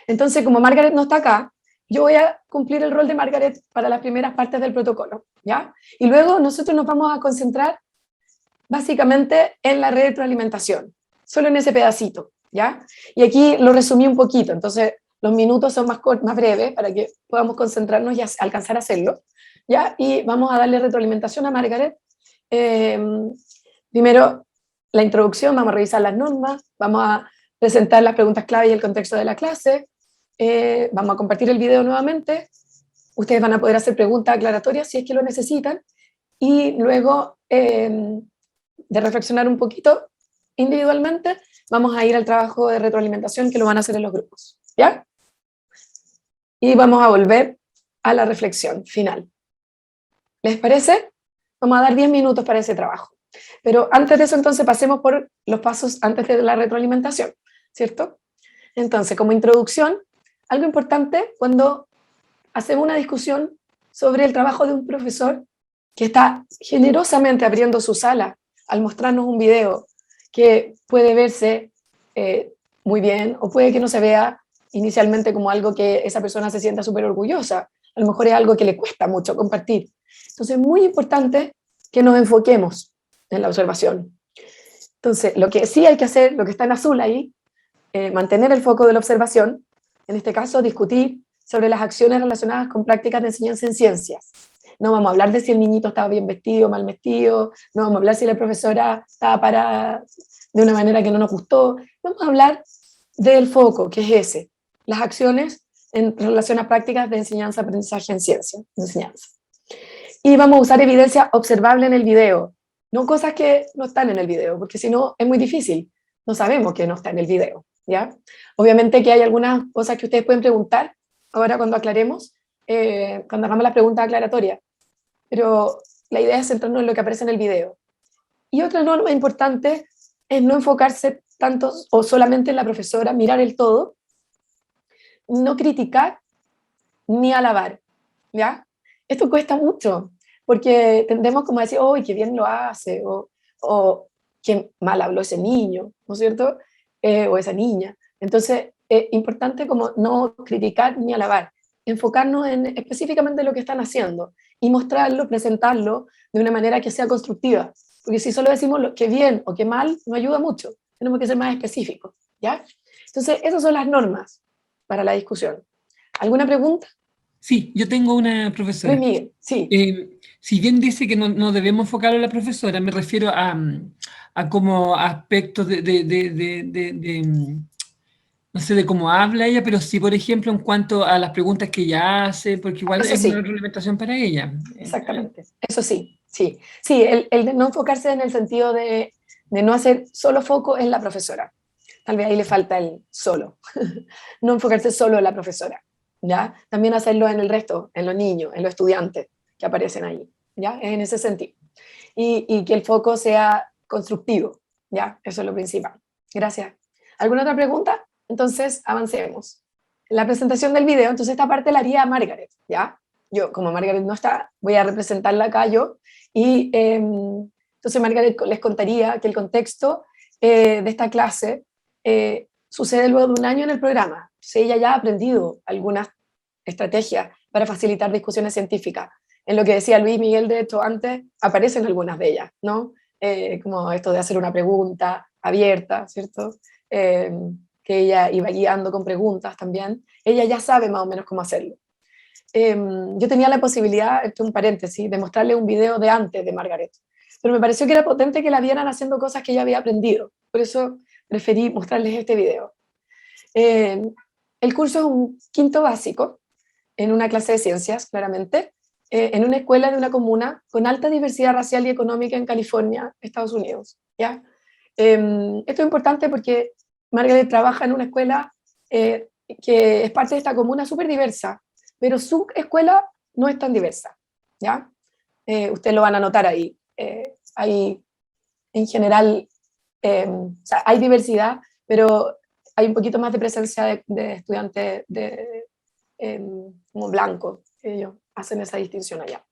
Entonces, como Margaret no está acá, yo voy a cumplir el rol de Margaret para las primeras partes del protocolo, ¿ya? Y luego nosotros nos vamos a concentrar básicamente en la retroalimentación, solo en ese pedacito, ¿ya? Y aquí lo resumí un poquito, entonces los minutos son más breves para que podamos concentrarnos y alcanzar a hacerlo, ¿ya? Y vamos a darle retroalimentación a Margaret. Primero, la introducción, vamos a revisar las normas, vamos a presentar las preguntas clave y el contexto de la clase, vamos a compartir el video nuevamente, ustedes van a poder hacer preguntas aclaratorias si es que lo necesitan, y luego de reflexionar un poquito individualmente, vamos a ir al trabajo de retroalimentación que lo van a hacer en los grupos, ¿ya? Y vamos a volver a la reflexión final. ¿Les parece? Vamos a dar 10 minutos para ese trabajo. Pero antes de eso, entonces, pasemos por los pasos antes de la retroalimentación, ¿cierto? Entonces, como introducción, algo importante cuando hacemos una discusión sobre el trabajo de un profesor que está generosamente abriendo su sala al mostrarnos un video que puede verse muy bien o puede que no se vea inicialmente como algo que esa persona se sienta súper orgullosa. A lo mejor es algo que le cuesta mucho compartir. Entonces es muy importante que nos enfoquemos en la observación. Entonces, lo que sí hay que hacer, lo que está en azul ahí, mantener el foco de la observación, en este caso discutir sobre las acciones relacionadas con prácticas de enseñanza en ciencias. No vamos a hablar de si el niñito estaba bien vestido, mal vestido, no vamos a hablar si la profesora estaba parada de una manera que no nos gustó, vamos a hablar del foco, que es ese, las acciones en relación a prácticas de enseñanza, aprendizaje en ciencia, enseñanza. Y vamos a usar evidencia observable en el video, no cosas que no están en el video, porque si no es muy difícil, no sabemos que no está en el video, ¿ya? Obviamente que hay algunas cosas que ustedes pueden preguntar ahora cuando aclaremos, cuando hagamos las preguntas aclaratorias, pero la idea es centrarnos en lo que aparece en el video. Y otra norma importante es no enfocarse tanto o solamente en la profesora, mirar el todo, no criticar ni alabar, ¿ya? Esto cuesta mucho, porque tendemos como a decir, ¡oh, qué bien lo hace! O qué mal habló ese niño, ¿no es cierto? O esa niña. Entonces, es importante como no criticar ni alabar, enfocarnos en específicamente lo que están haciendo y mostrarlo, presentarlo de una manera que sea constructiva. Porque si solo decimos lo que bien o que mal, no ayuda mucho. Tenemos que ser más específicos, ¿ya? Entonces, esas son las normas para la discusión. ¿Alguna pregunta? Sí, yo tengo una profesora. Luis Miguel, sí. Si bien dice que no debemos enfocar a la profesora, me refiero a como aspectos no sé, de cómo habla ella, pero sí, por ejemplo, en cuanto a las preguntas que ella hace, porque igual Eso es una sí, retroalimentación para ella. exactamente. Eso sí, sí. Sí, el de no enfocarse en el sentido de no hacer solo foco en la profesora. Tal vez ahí le falta el solo. No enfocarse solo en la profesora, ¿ya? También hacerlo en el resto, en los niños, en los estudiantes que aparecen ahí, ¿ya? Es en ese sentido. Y que el foco sea constructivo, ¿ya? Eso es lo principal. Gracias. ¿Alguna otra pregunta? Entonces, avancemos. La presentación del video, entonces esta parte la haría Margaret, ¿ya? Yo, como Margaret no está, voy a representarla acá yo, y entonces Margaret les contaría que el contexto de esta clase sucede luego de un año en el programa. Entonces ella ya ha aprendido algunas estrategias para facilitar discusiones científicas. En lo que decía Luis Miguel, de hecho, antes, aparecen algunas de ellas, ¿no? Como esto de hacer una pregunta abierta, ¿cierto? Que ella iba guiando con preguntas también. Ella ya sabe más o menos cómo hacerlo. Yo tenía la posibilidad, esto es un paréntesis, de mostrarle un video de antes de Margaret, pero me pareció que era potente que la vieran haciendo cosas que ella había aprendido. Por eso preferí mostrarles este video. El curso es un quinto básico, en una clase de ciencias, claramente, en una escuela de una comuna con alta diversidad racial y económica en California, Estados Unidos, ¿ya? Esto es importante porque Margaret trabaja en una escuela que es parte de esta comuna súper diversa, pero su escuela no es tan diversa, ¿ya? Ustedes lo van a notar ahí. Hay, en general, o sea, hay diversidad, pero hay un poquito más de presencia de estudiantes como blancos, ellos hacen esa distinción allá.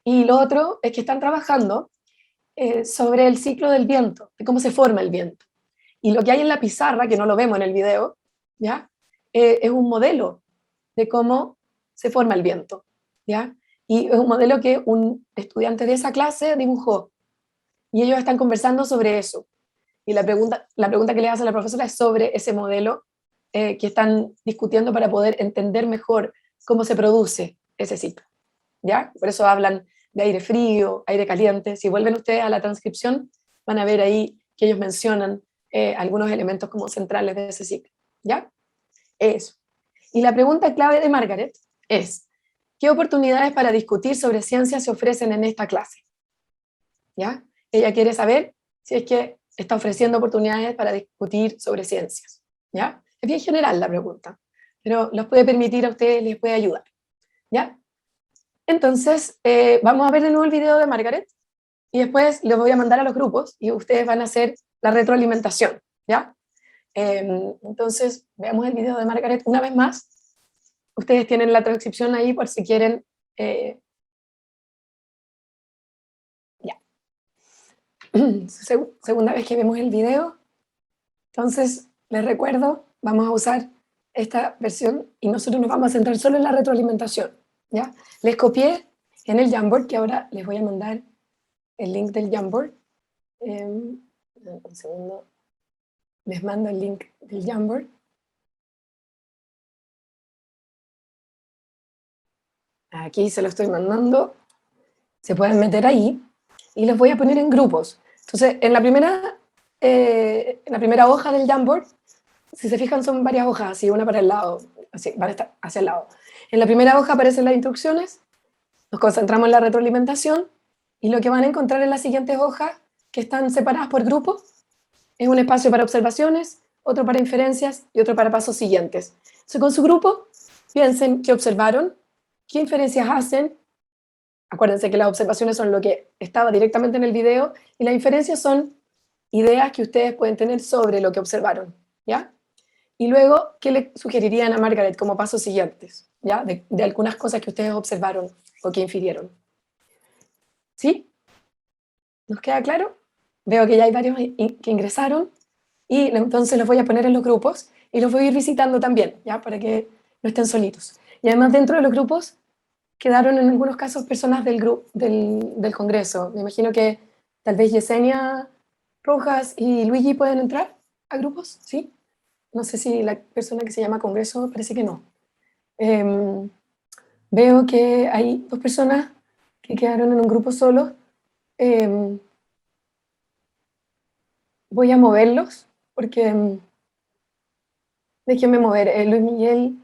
Y lo otro es que están trabajando sobre el ciclo del viento, de cómo se forma el viento. Y lo que hay en la pizarra, que no lo vemos en el video, ¿ya? Es un modelo de cómo se forma el viento, ¿ya? Y es un modelo que un estudiante de esa clase dibujó. Y ellos están conversando sobre eso. Y la pregunta que le hace la profesora es sobre ese modelo que están discutiendo para poder entender mejor cómo se produce ese ciclo, ¿ya? Por eso hablan de aire frío, aire caliente. Si vuelven ustedes a la transcripción, van a ver ahí que ellos mencionan algunos elementos como centrales de ese ciclo, ¿ya? Eso. Y la pregunta clave de Margaret es, ¿qué oportunidades para discutir sobre ciencia se ofrecen en esta clase? ¿Ya? Ella quiere saber si es que está ofreciendo oportunidades para discutir sobre ciencias, ¿ya? Es bien general la pregunta, pero los puede permitir a ustedes, les puede ayudar, ¿ya? Entonces, vamos a ver de nuevo el video de Margaret y después los voy a mandar a los grupos y ustedes van a hacer la retroalimentación, ¿ya? Entonces, veamos el video de Margaret una vez más. Ustedes tienen la transcripción ahí por si quieren. Ya. Segunda vez que vemos el video. Entonces, les recuerdo, vamos a usar esta versión y nosotros nos vamos a centrar solo en la retroalimentación, ¿ya? Les copié en el Jamboard, que ahora les voy a mandar el link del Jamboard. Un segundo. Les mando el link del Jamboard. Aquí se lo estoy mandando. Se pueden meter ahí y los voy a poner en grupos. Entonces, en la primera hoja del Jamboard, si se fijan son varias hojas, así una para el lado, así, van a estar hacia el lado. En la primera hoja aparecen las instrucciones, nos concentramos en la retroalimentación y lo que van a encontrar en las siguientes hojas, que están separadas por grupos, es un espacio para observaciones, otro para inferencias y otro para pasos siguientes. Entonces, con su grupo, piensen qué observaron, qué inferencias hacen Acuérdense que las observaciones son lo que estaba directamente en el video y las inferencias son ideas que ustedes pueden tener sobre lo que observaron, ¿ya? Y luego, ¿qué le sugerirían a Margaret como pasos siguientes, ¿ya? De algunas cosas que ustedes observaron o que infirieron. ¿Sí? ¿Nos queda claro? Veo que ya hay varios que ingresaron y entonces los voy a poner en los grupos y los voy a ir visitando también, ¿ya? Para que no estén solitos. Y además dentro de los grupos quedaron en algunos casos personas del Congreso. Me imagino que tal vez Yesenia Rojas y Luigi pueden entrar a grupos, ¿sí? No sé si la persona que se llama Congreso, parece que no. Veo que hay 2 personas que quedaron en un grupo solo. Voy a moverlos, porque déjenme mover. Luis Miguel,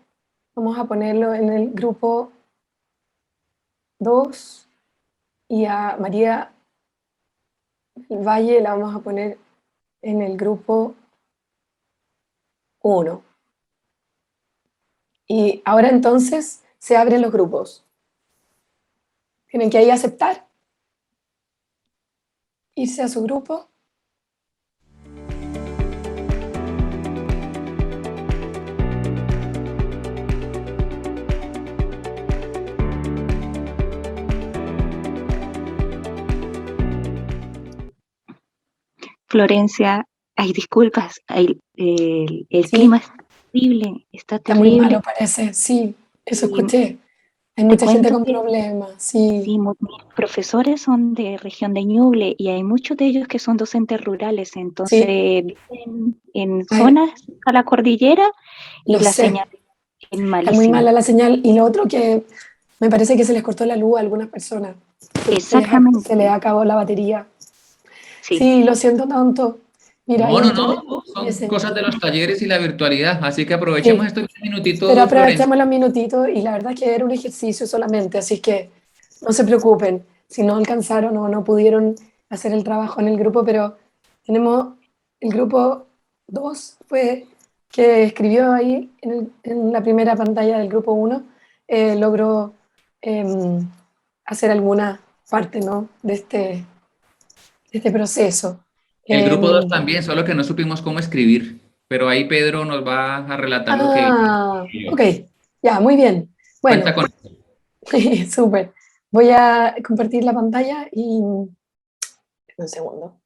vamos a ponerlo en el grupo 2 y a María Valle la vamos a poner en el grupo 1. Y ahora entonces se abren los grupos. Tienen que ahí aceptar, irse a su grupo. Florencia, ay, disculpas, el Sí. clima es terrible, está Está muy terrible. malo, parece. Sí, eso Y escuché. Hay te mucha gente cuento con que problemas, sí. sí, mis profesores son de región de Ñuble y hay muchos de ellos que son docentes rurales, entonces Sí, viven en ay, zonas a la cordillera y lo la sé. señal es Está muy malísima. mala la señal. Y lo otro que me parece que se les cortó la luz a algunas personas. Se les Exactamente, acabó la batería. sí. Sí, lo siento tanto. Mira, ahí No, no, entró no, son Yesenia. cosas de los talleres y la virtualidad, así que aprovechemos Sí, estos pero minutitos, Florencia. aprovechamos los minutitos y la verdad es que era un ejercicio solamente, así que no se preocupen si no alcanzaron o no pudieron hacer el trabajo en el grupo, pero tenemos el grupo 2 fue que escribió ahí en la primera pantalla del grupo 1, logró hacer alguna parte, ¿no? de este proceso. El grupo 2 Em, también, solo que no supimos cómo escribir, pero ahí Pedro nos va a relatar lo que ok, yo. ya, muy bien. Cuenta Bueno, con súper. Voy a compartir la pantalla y un segundo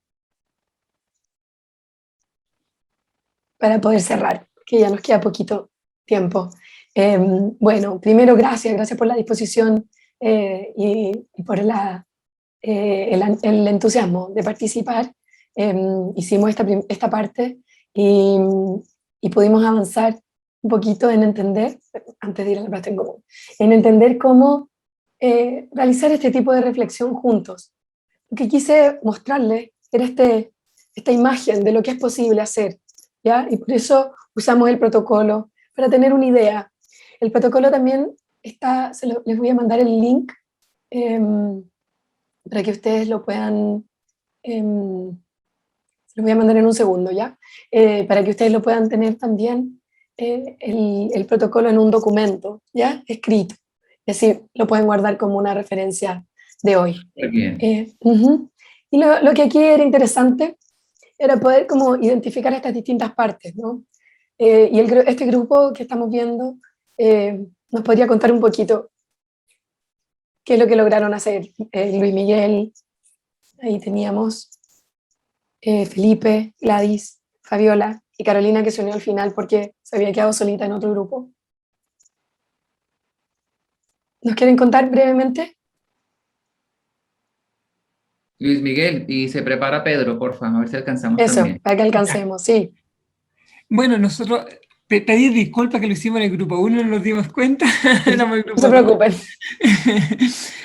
para poder cerrar, que ya nos queda poquito tiempo. Bueno, primero gracias por la disposición y por el entusiasmo de participar. Hicimos esta parte y pudimos avanzar un poquito en entender, antes de ir a la parte en común, en entender cómo realizar este tipo de reflexión juntos. Lo que quise mostrarles era esta imagen de lo que es posible hacer, ¿ya? Y por eso usamos el protocolo, para tener una idea. El protocolo también está, les voy a mandar el link para que ustedes lo puedan, se lo voy a mandar en un segundo, ¿ya? Para que ustedes lo puedan tener también el protocolo en un documento, ¿ya? Escrito. Es decir, lo pueden guardar como una referencia de hoy. Muy bien. Y lo que aquí era interesante era poder como identificar estas distintas partes, ¿no? Y este grupo que estamos viendo nos podría contar un poquito qué es lo que lograron hacer. Luis Miguel, ahí teníamos Felipe, Gladys, Fabiola y Carolina, que se unió al final porque se había quedado solita en otro grupo. ¿Nos quieren contar brevemente? Luis Miguel, y se prepara Pedro, por favor, a ver si alcanzamos Eso, también. para que alcancemos, sí. Bueno, nosotros pedir disculpas que lo hicimos en el grupo 1, no nos dimos cuenta, éramos el No se grupo 2.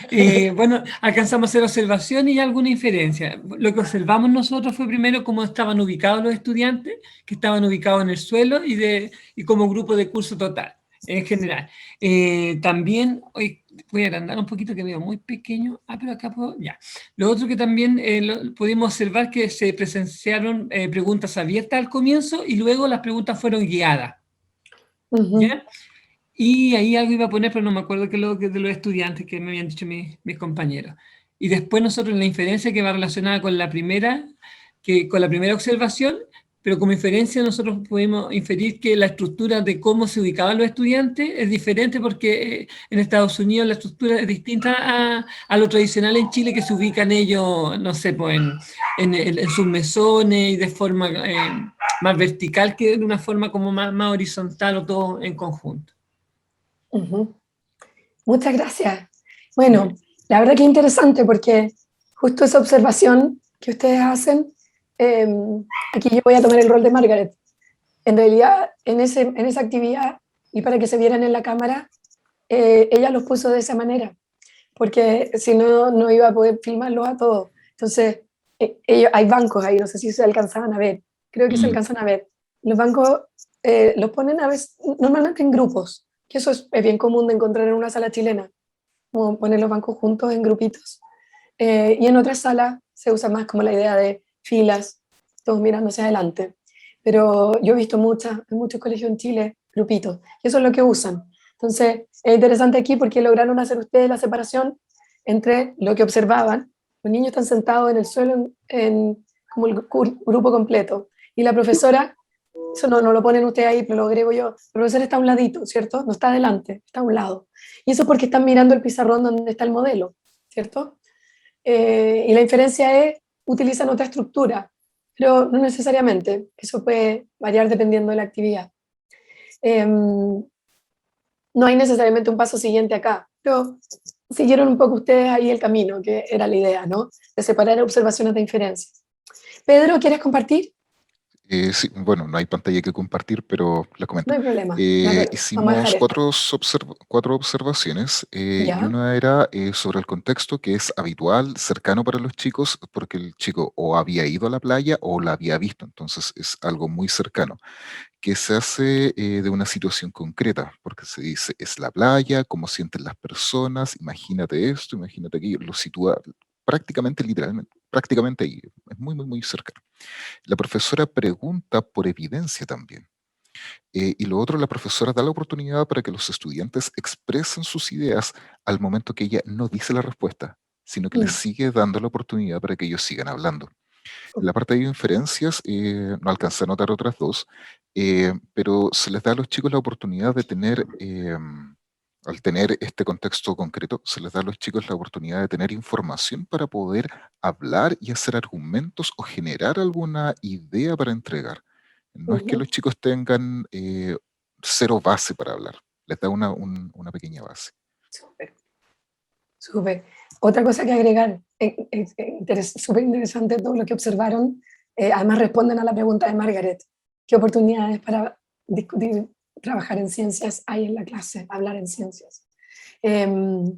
preocupen. Bueno, alcanzamos a hacer observaciones y alguna inferencia. Lo que observamos nosotros fue primero cómo estaban ubicados los estudiantes, que estaban ubicados en el suelo y como grupo de curso total, en general. También, hoy voy a agrandar un poquito que veo muy pequeño. Pero acá puedo, ya. Lo otro que también pudimos observar que se presenciaron preguntas abiertas al comienzo y luego las preguntas fueron guiadas. Uh-huh. ¿Ya? y ahí algo iba a poner, pero no me acuerdo qué es lo que de los estudiantes que me habían dicho mis compañeros. Y después nosotros en la inferencia que va relacionada con la primera observación, pero como inferencia nosotros pudimos inferir que la estructura de cómo se ubicaban los estudiantes es diferente porque en Estados Unidos la estructura es distinta a lo tradicional en Chile, que se ubican ellos, no sé, pues en sus mesones y de forma más vertical que de una forma como más horizontal o todo en conjunto. Ujú. Muchas gracias. Bueno, la verdad que es interesante porque justo esa observación que ustedes hacen, eh, aquí yo voy a tomar el rol de Margaret. En realidad, en esa actividad, y para que se vieran en la cámara, ella los puso de esa manera, porque si no, no iba a poder filmarlos a todos. Entonces, hay bancos ahí, no sé si se alcanzaban a ver, creo que se alcanzan a ver. Los bancos los ponen a veces, normalmente en grupos, que eso es bien común de encontrar en una sala chilena, como poner los bancos juntos en grupitos. Y en otras salas se usa más como la idea de filas, todos mirando hacia adelante. Pero yo he visto en muchos colegios en Chile, grupitos, y eso es lo que usan. Entonces, es interesante aquí porque lograron hacer ustedes la separación entre lo que observaban. Los niños están sentados en el suelo como el grupo completo. Y la profesora, eso no lo ponen ustedes ahí, pero lo agrego yo, la profesora está a un ladito, ¿cierto? No está adelante, está a un lado. Y eso porque están mirando el pizarrón donde está el modelo, ¿cierto? Y la inferencia es, utilizan otra estructura, pero no necesariamente, eso puede variar dependiendo de la actividad. No hay necesariamente un paso siguiente acá, pero siguieron un poco ustedes ahí el camino, que era la idea, ¿no? De separar observaciones de inferencias. Pedro, ¿quieres compartir? Sí, bueno, no hay pantalla que compartir, pero la comento. No hay problema, de acuerdo. Vamos a Hicimos dejar esto. cuatro observaciones y ¿Ya? una era sobre el contexto que es habitual, cercano para los chicos, porque el chico o había ido a la playa o la había visto, entonces es algo muy cercano, que se hace de una situación concreta, porque se dice, es la playa, cómo sienten las personas, imagínate esto, imagínate aquello, lo sitúa prácticamente, literalmente, prácticamente ahí, es muy, muy, muy cercano. La profesora pregunta por evidencia también. Y lo otro, la profesora da la oportunidad para que los estudiantes expresen sus ideas al momento que ella no dice la respuesta, sino que les sigue dando la oportunidad para que ellos sigan hablando. En la parte de inferencias, no alcancé a notar otras dos, pero se les da a los chicos la oportunidad de tener, al tener este contexto concreto, se les da a los chicos la oportunidad de tener información para poder hablar y hacer argumentos o generar alguna idea para entregar. No es que los chicos tengan cero base para hablar, les da una pequeña base. Súper, súper. Otra cosa que agregar, súper interesante todo lo que observaron, además responden a la pregunta de Margaret, ¿qué oportunidades para discutir, trabajar en ciencias hay en la clase, hablar en ciencias? Algo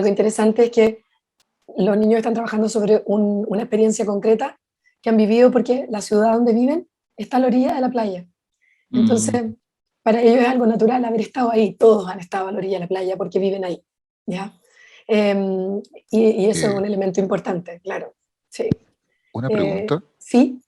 interesante es que los niños están trabajando sobre una experiencia concreta que han vivido porque la ciudad donde viven está a la orilla de la playa. Entonces, para ellos es algo natural haber estado ahí, todos han estado a la orilla de la playa porque viven ahí, ¿ya? Y eso es un elemento importante, claro. Sí. Una pregunta. Sí.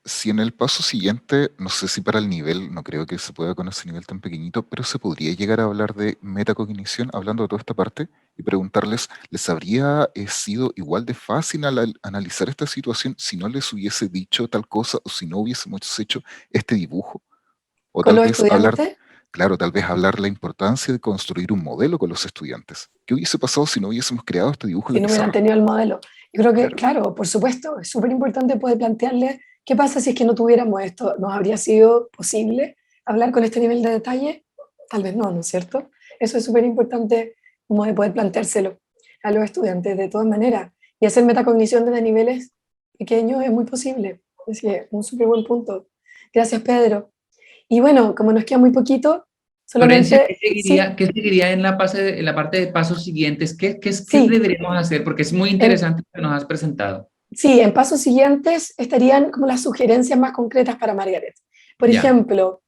Si en el paso siguiente, no sé si para el nivel, no creo que se pueda con ese nivel tan pequeñito, pero se podría llegar a hablar de metacognición, hablando de toda esta parte, y preguntarles, ¿les habría sido igual de fácil analizar esta situación si no les hubiese dicho tal cosa o si no hubiésemos hecho este dibujo? O ¿Con tal los vez hablar, estudiantes? claro, tal vez hablar la importancia de construir un modelo con los estudiantes. ¿Qué hubiese pasado si no hubiésemos creado este dibujo en Si la no hubieran pizarra? tenido el modelo. Yo creo que, Claro. claro, por supuesto, es súper importante poder plantearle qué pasa si es que no tuviéramos esto. ¿Nos habría sido posible hablar con este nivel de detalle? Tal vez no, ¿no es cierto? Eso es súper importante como de poder planteárselo a los estudiantes de todas maneras. Y hacer metacognición desde niveles pequeños es muy posible. Así que un súper buen punto. Gracias, Pedro. Y bueno, como nos queda muy poquito, Florencia, solamente... Sí, qué seguiría en en la parte de pasos siguientes? ¿Qué sí. deberíamos hacer? Porque es muy interesante lo que nos has presentado. Sí, en pasos siguientes estarían como las sugerencias más concretas para Margaret. Por Ya. ejemplo,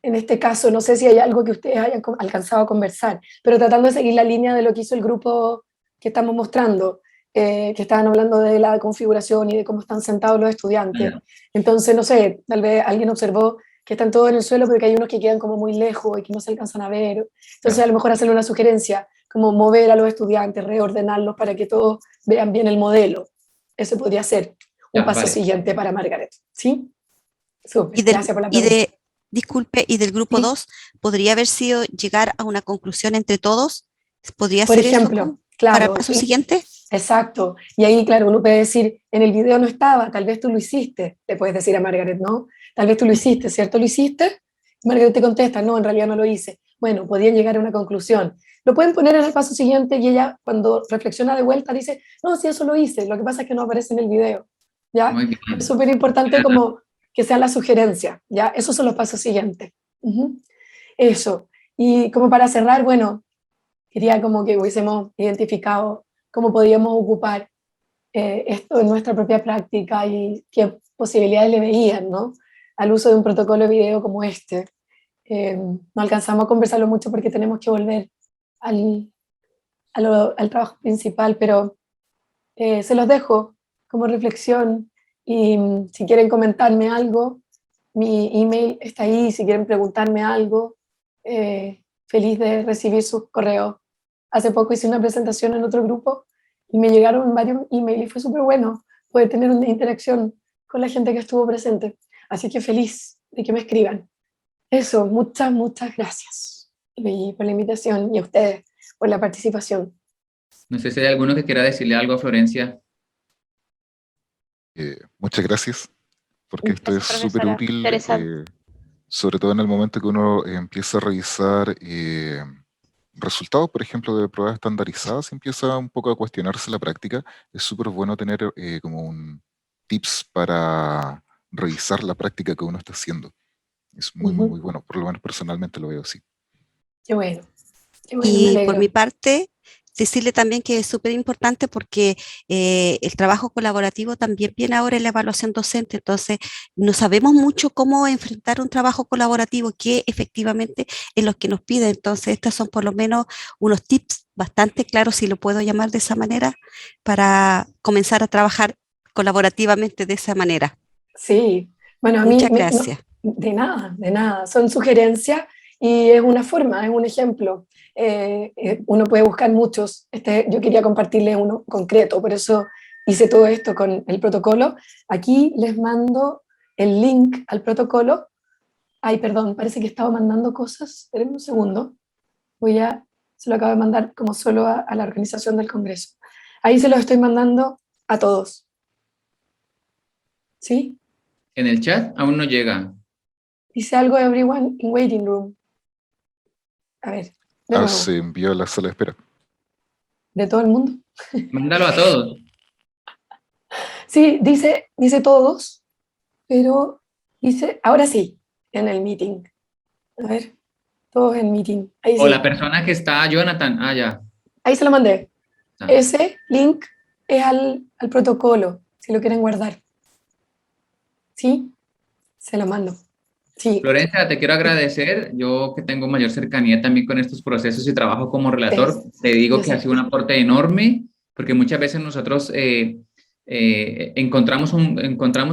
en este caso, no sé si hay algo que ustedes hayan alcanzado a conversar, pero tratando de seguir la línea de lo que hizo el grupo que estamos mostrando, que estaban hablando de la configuración y de cómo están sentados los estudiantes. Ya. Entonces, no sé, tal vez alguien observó que están todos en el suelo, pero que hay unos que quedan como muy lejos y que no se alcanzan a ver. Entonces a lo mejor hacerle una sugerencia, como mover a los estudiantes, reordenarlos para que todos vean bien el modelo. Eso podría ser un paso siguiente para Margaret, ¿sí? Súper, gracias por la pregunta. Disculpe, ¿y del grupo ¿Sí? 2 podría haber sido llegar a una conclusión entre todos? ¿Podría Por ser ejemplo, eso claro, para el paso siguiente? Exacto. Y ahí, claro, uno puede decir, en el video no estaba, tal vez tú lo hiciste, le puedes decir a Margaret, ¿no? Tal vez tú lo hiciste, ¿cierto? ¿Lo hiciste? Margaret te contesta, no, en realidad no lo hice. Bueno, podían llegar a una conclusión. Lo pueden poner en el paso siguiente y ella, cuando reflexiona de vuelta, dice, no, sí, eso lo hice, lo que pasa es que no aparece en el video, ¿ya? Muy bien. Es súper importante como que sea la sugerencia, ¿ya? Esos son los pasos siguientes. Eso. Y como para cerrar, bueno, quería como que hubiésemos identificado cómo podíamos ocupar esto en nuestra propia práctica y qué posibilidades le veían, ¿no? Al uso de un protocolo de video como este. No alcanzamos a conversarlo mucho porque tenemos que volver al trabajo principal, pero se los dejo como reflexión y si quieren comentarme algo, mi email está ahí, si quieren preguntarme algo, feliz de recibir sus correos. Hace poco hice una presentación en otro grupo y me llegaron varios emails y fue súper bueno poder tener una interacción con la gente que estuvo presente. Así que feliz de que me escriban. Eso, muchas gracias y por la invitación y a ustedes por la participación. No sé si hay alguno que quiera decirle algo a Florencia. Muchas gracias, porque esto es Gracias, súper profesora. útil, Interesante. sobre todo en el momento que uno empieza a revisar resultados, por ejemplo, de pruebas estandarizadas, empieza un poco a cuestionarse la práctica. Es súper bueno tener como un tips para revisar la práctica que uno está haciendo. Es muy bueno, por lo menos personalmente lo veo así. Qué bueno, me Y por alegro. mi parte, decirle también que es súper importante porque el trabajo colaborativo también viene ahora en la evaluación docente, entonces no sabemos mucho cómo enfrentar un trabajo colaborativo, que efectivamente es lo que nos pide, entonces estos son por lo menos unos tips bastante claros, si lo puedo llamar de esa manera, para comenzar a trabajar colaborativamente de esa manera. Sí, bueno, a mí, Muchas gracias. de nada, son sugerencias y es una forma, es un ejemplo. Uno puede buscar muchos, yo quería compartirles uno concreto, por eso hice todo esto con el protocolo. Aquí les mando el link al protocolo. Ay, perdón, parece que estaba mandando cosas, espérenme un segundo, se lo acabo de mandar como solo a la organización del Congreso. Ahí se los estoy mandando a todos. ¿Sí? En el chat aún no llega. Dice algo de everyone in waiting room. A ver, de nuevo. Se envió a la sala de espera. ¿De todo el mundo? Mándalo a todos. Sí, dice todos, pero dice, ahora sí, en el meeting. A ver, todos en meeting. Ahí O sí. la persona que está, Jonathan. Ah, ya. Ahí se lo mandé. Ah. Ese link es al protocolo, si lo quieren guardar. ¿Sí? Se lo mando. Sí. Florencia, te quiero agradecer. Yo que tengo mayor cercanía también con estos procesos y trabajo como relator, te digo que ha sido un aporte enorme, porque muchas veces nosotros encontramos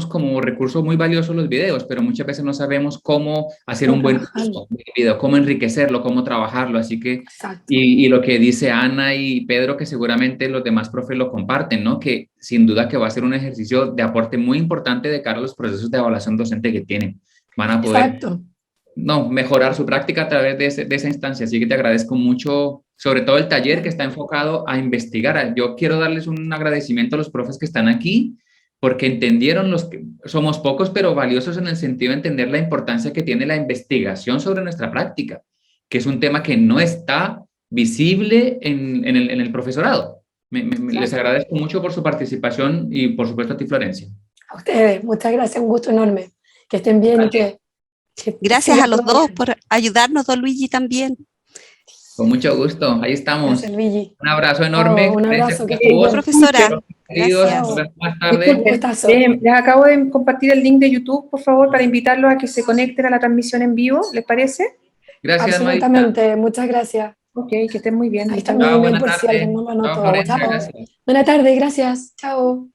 como recurso muy valioso los videos, pero muchas veces no sabemos cómo hacer un buen uso del video, cómo enriquecerlo, cómo trabajarlo. Así que, y lo que dice Ana y Pedro, que seguramente los demás profes lo comparten, ¿no? Que sin duda que va a ser un ejercicio de aporte muy importante de cara a los procesos de evaluación docente que tienen. Van a poder mejorar su práctica a través de esa instancia. Así que te agradezco mucho, sobre todo el taller que está enfocado a investigar. Yo quiero darles un agradecimiento a los profes que están aquí, porque entendieron que somos pocos, pero valiosos en el sentido de entender la importancia que tiene la investigación sobre nuestra práctica, que es un tema que no está visible en el profesorado. Les agradezco mucho por su participación y, por supuesto, a ti, Florencia. A ustedes, muchas gracias, un gusto enorme. Que estén bien y que gracias a los dos por ayudarnos, don Luigi, también. Con mucho gusto, ahí estamos. Gracias, Luigi. Un abrazo enorme. Un abrazo. Profesora, gracias. Más tarde. Les acabo de compartir el link de YouTube, por favor, para invitarlos a que se conecten a la transmisión en vivo, ¿les parece? Gracias, absolutamente, Marita. Muchas gracias. Ok, que estén muy bien. Ahí está mi email por si alguien no lo anotó. Chao. Buena tarde, gracias. Chao.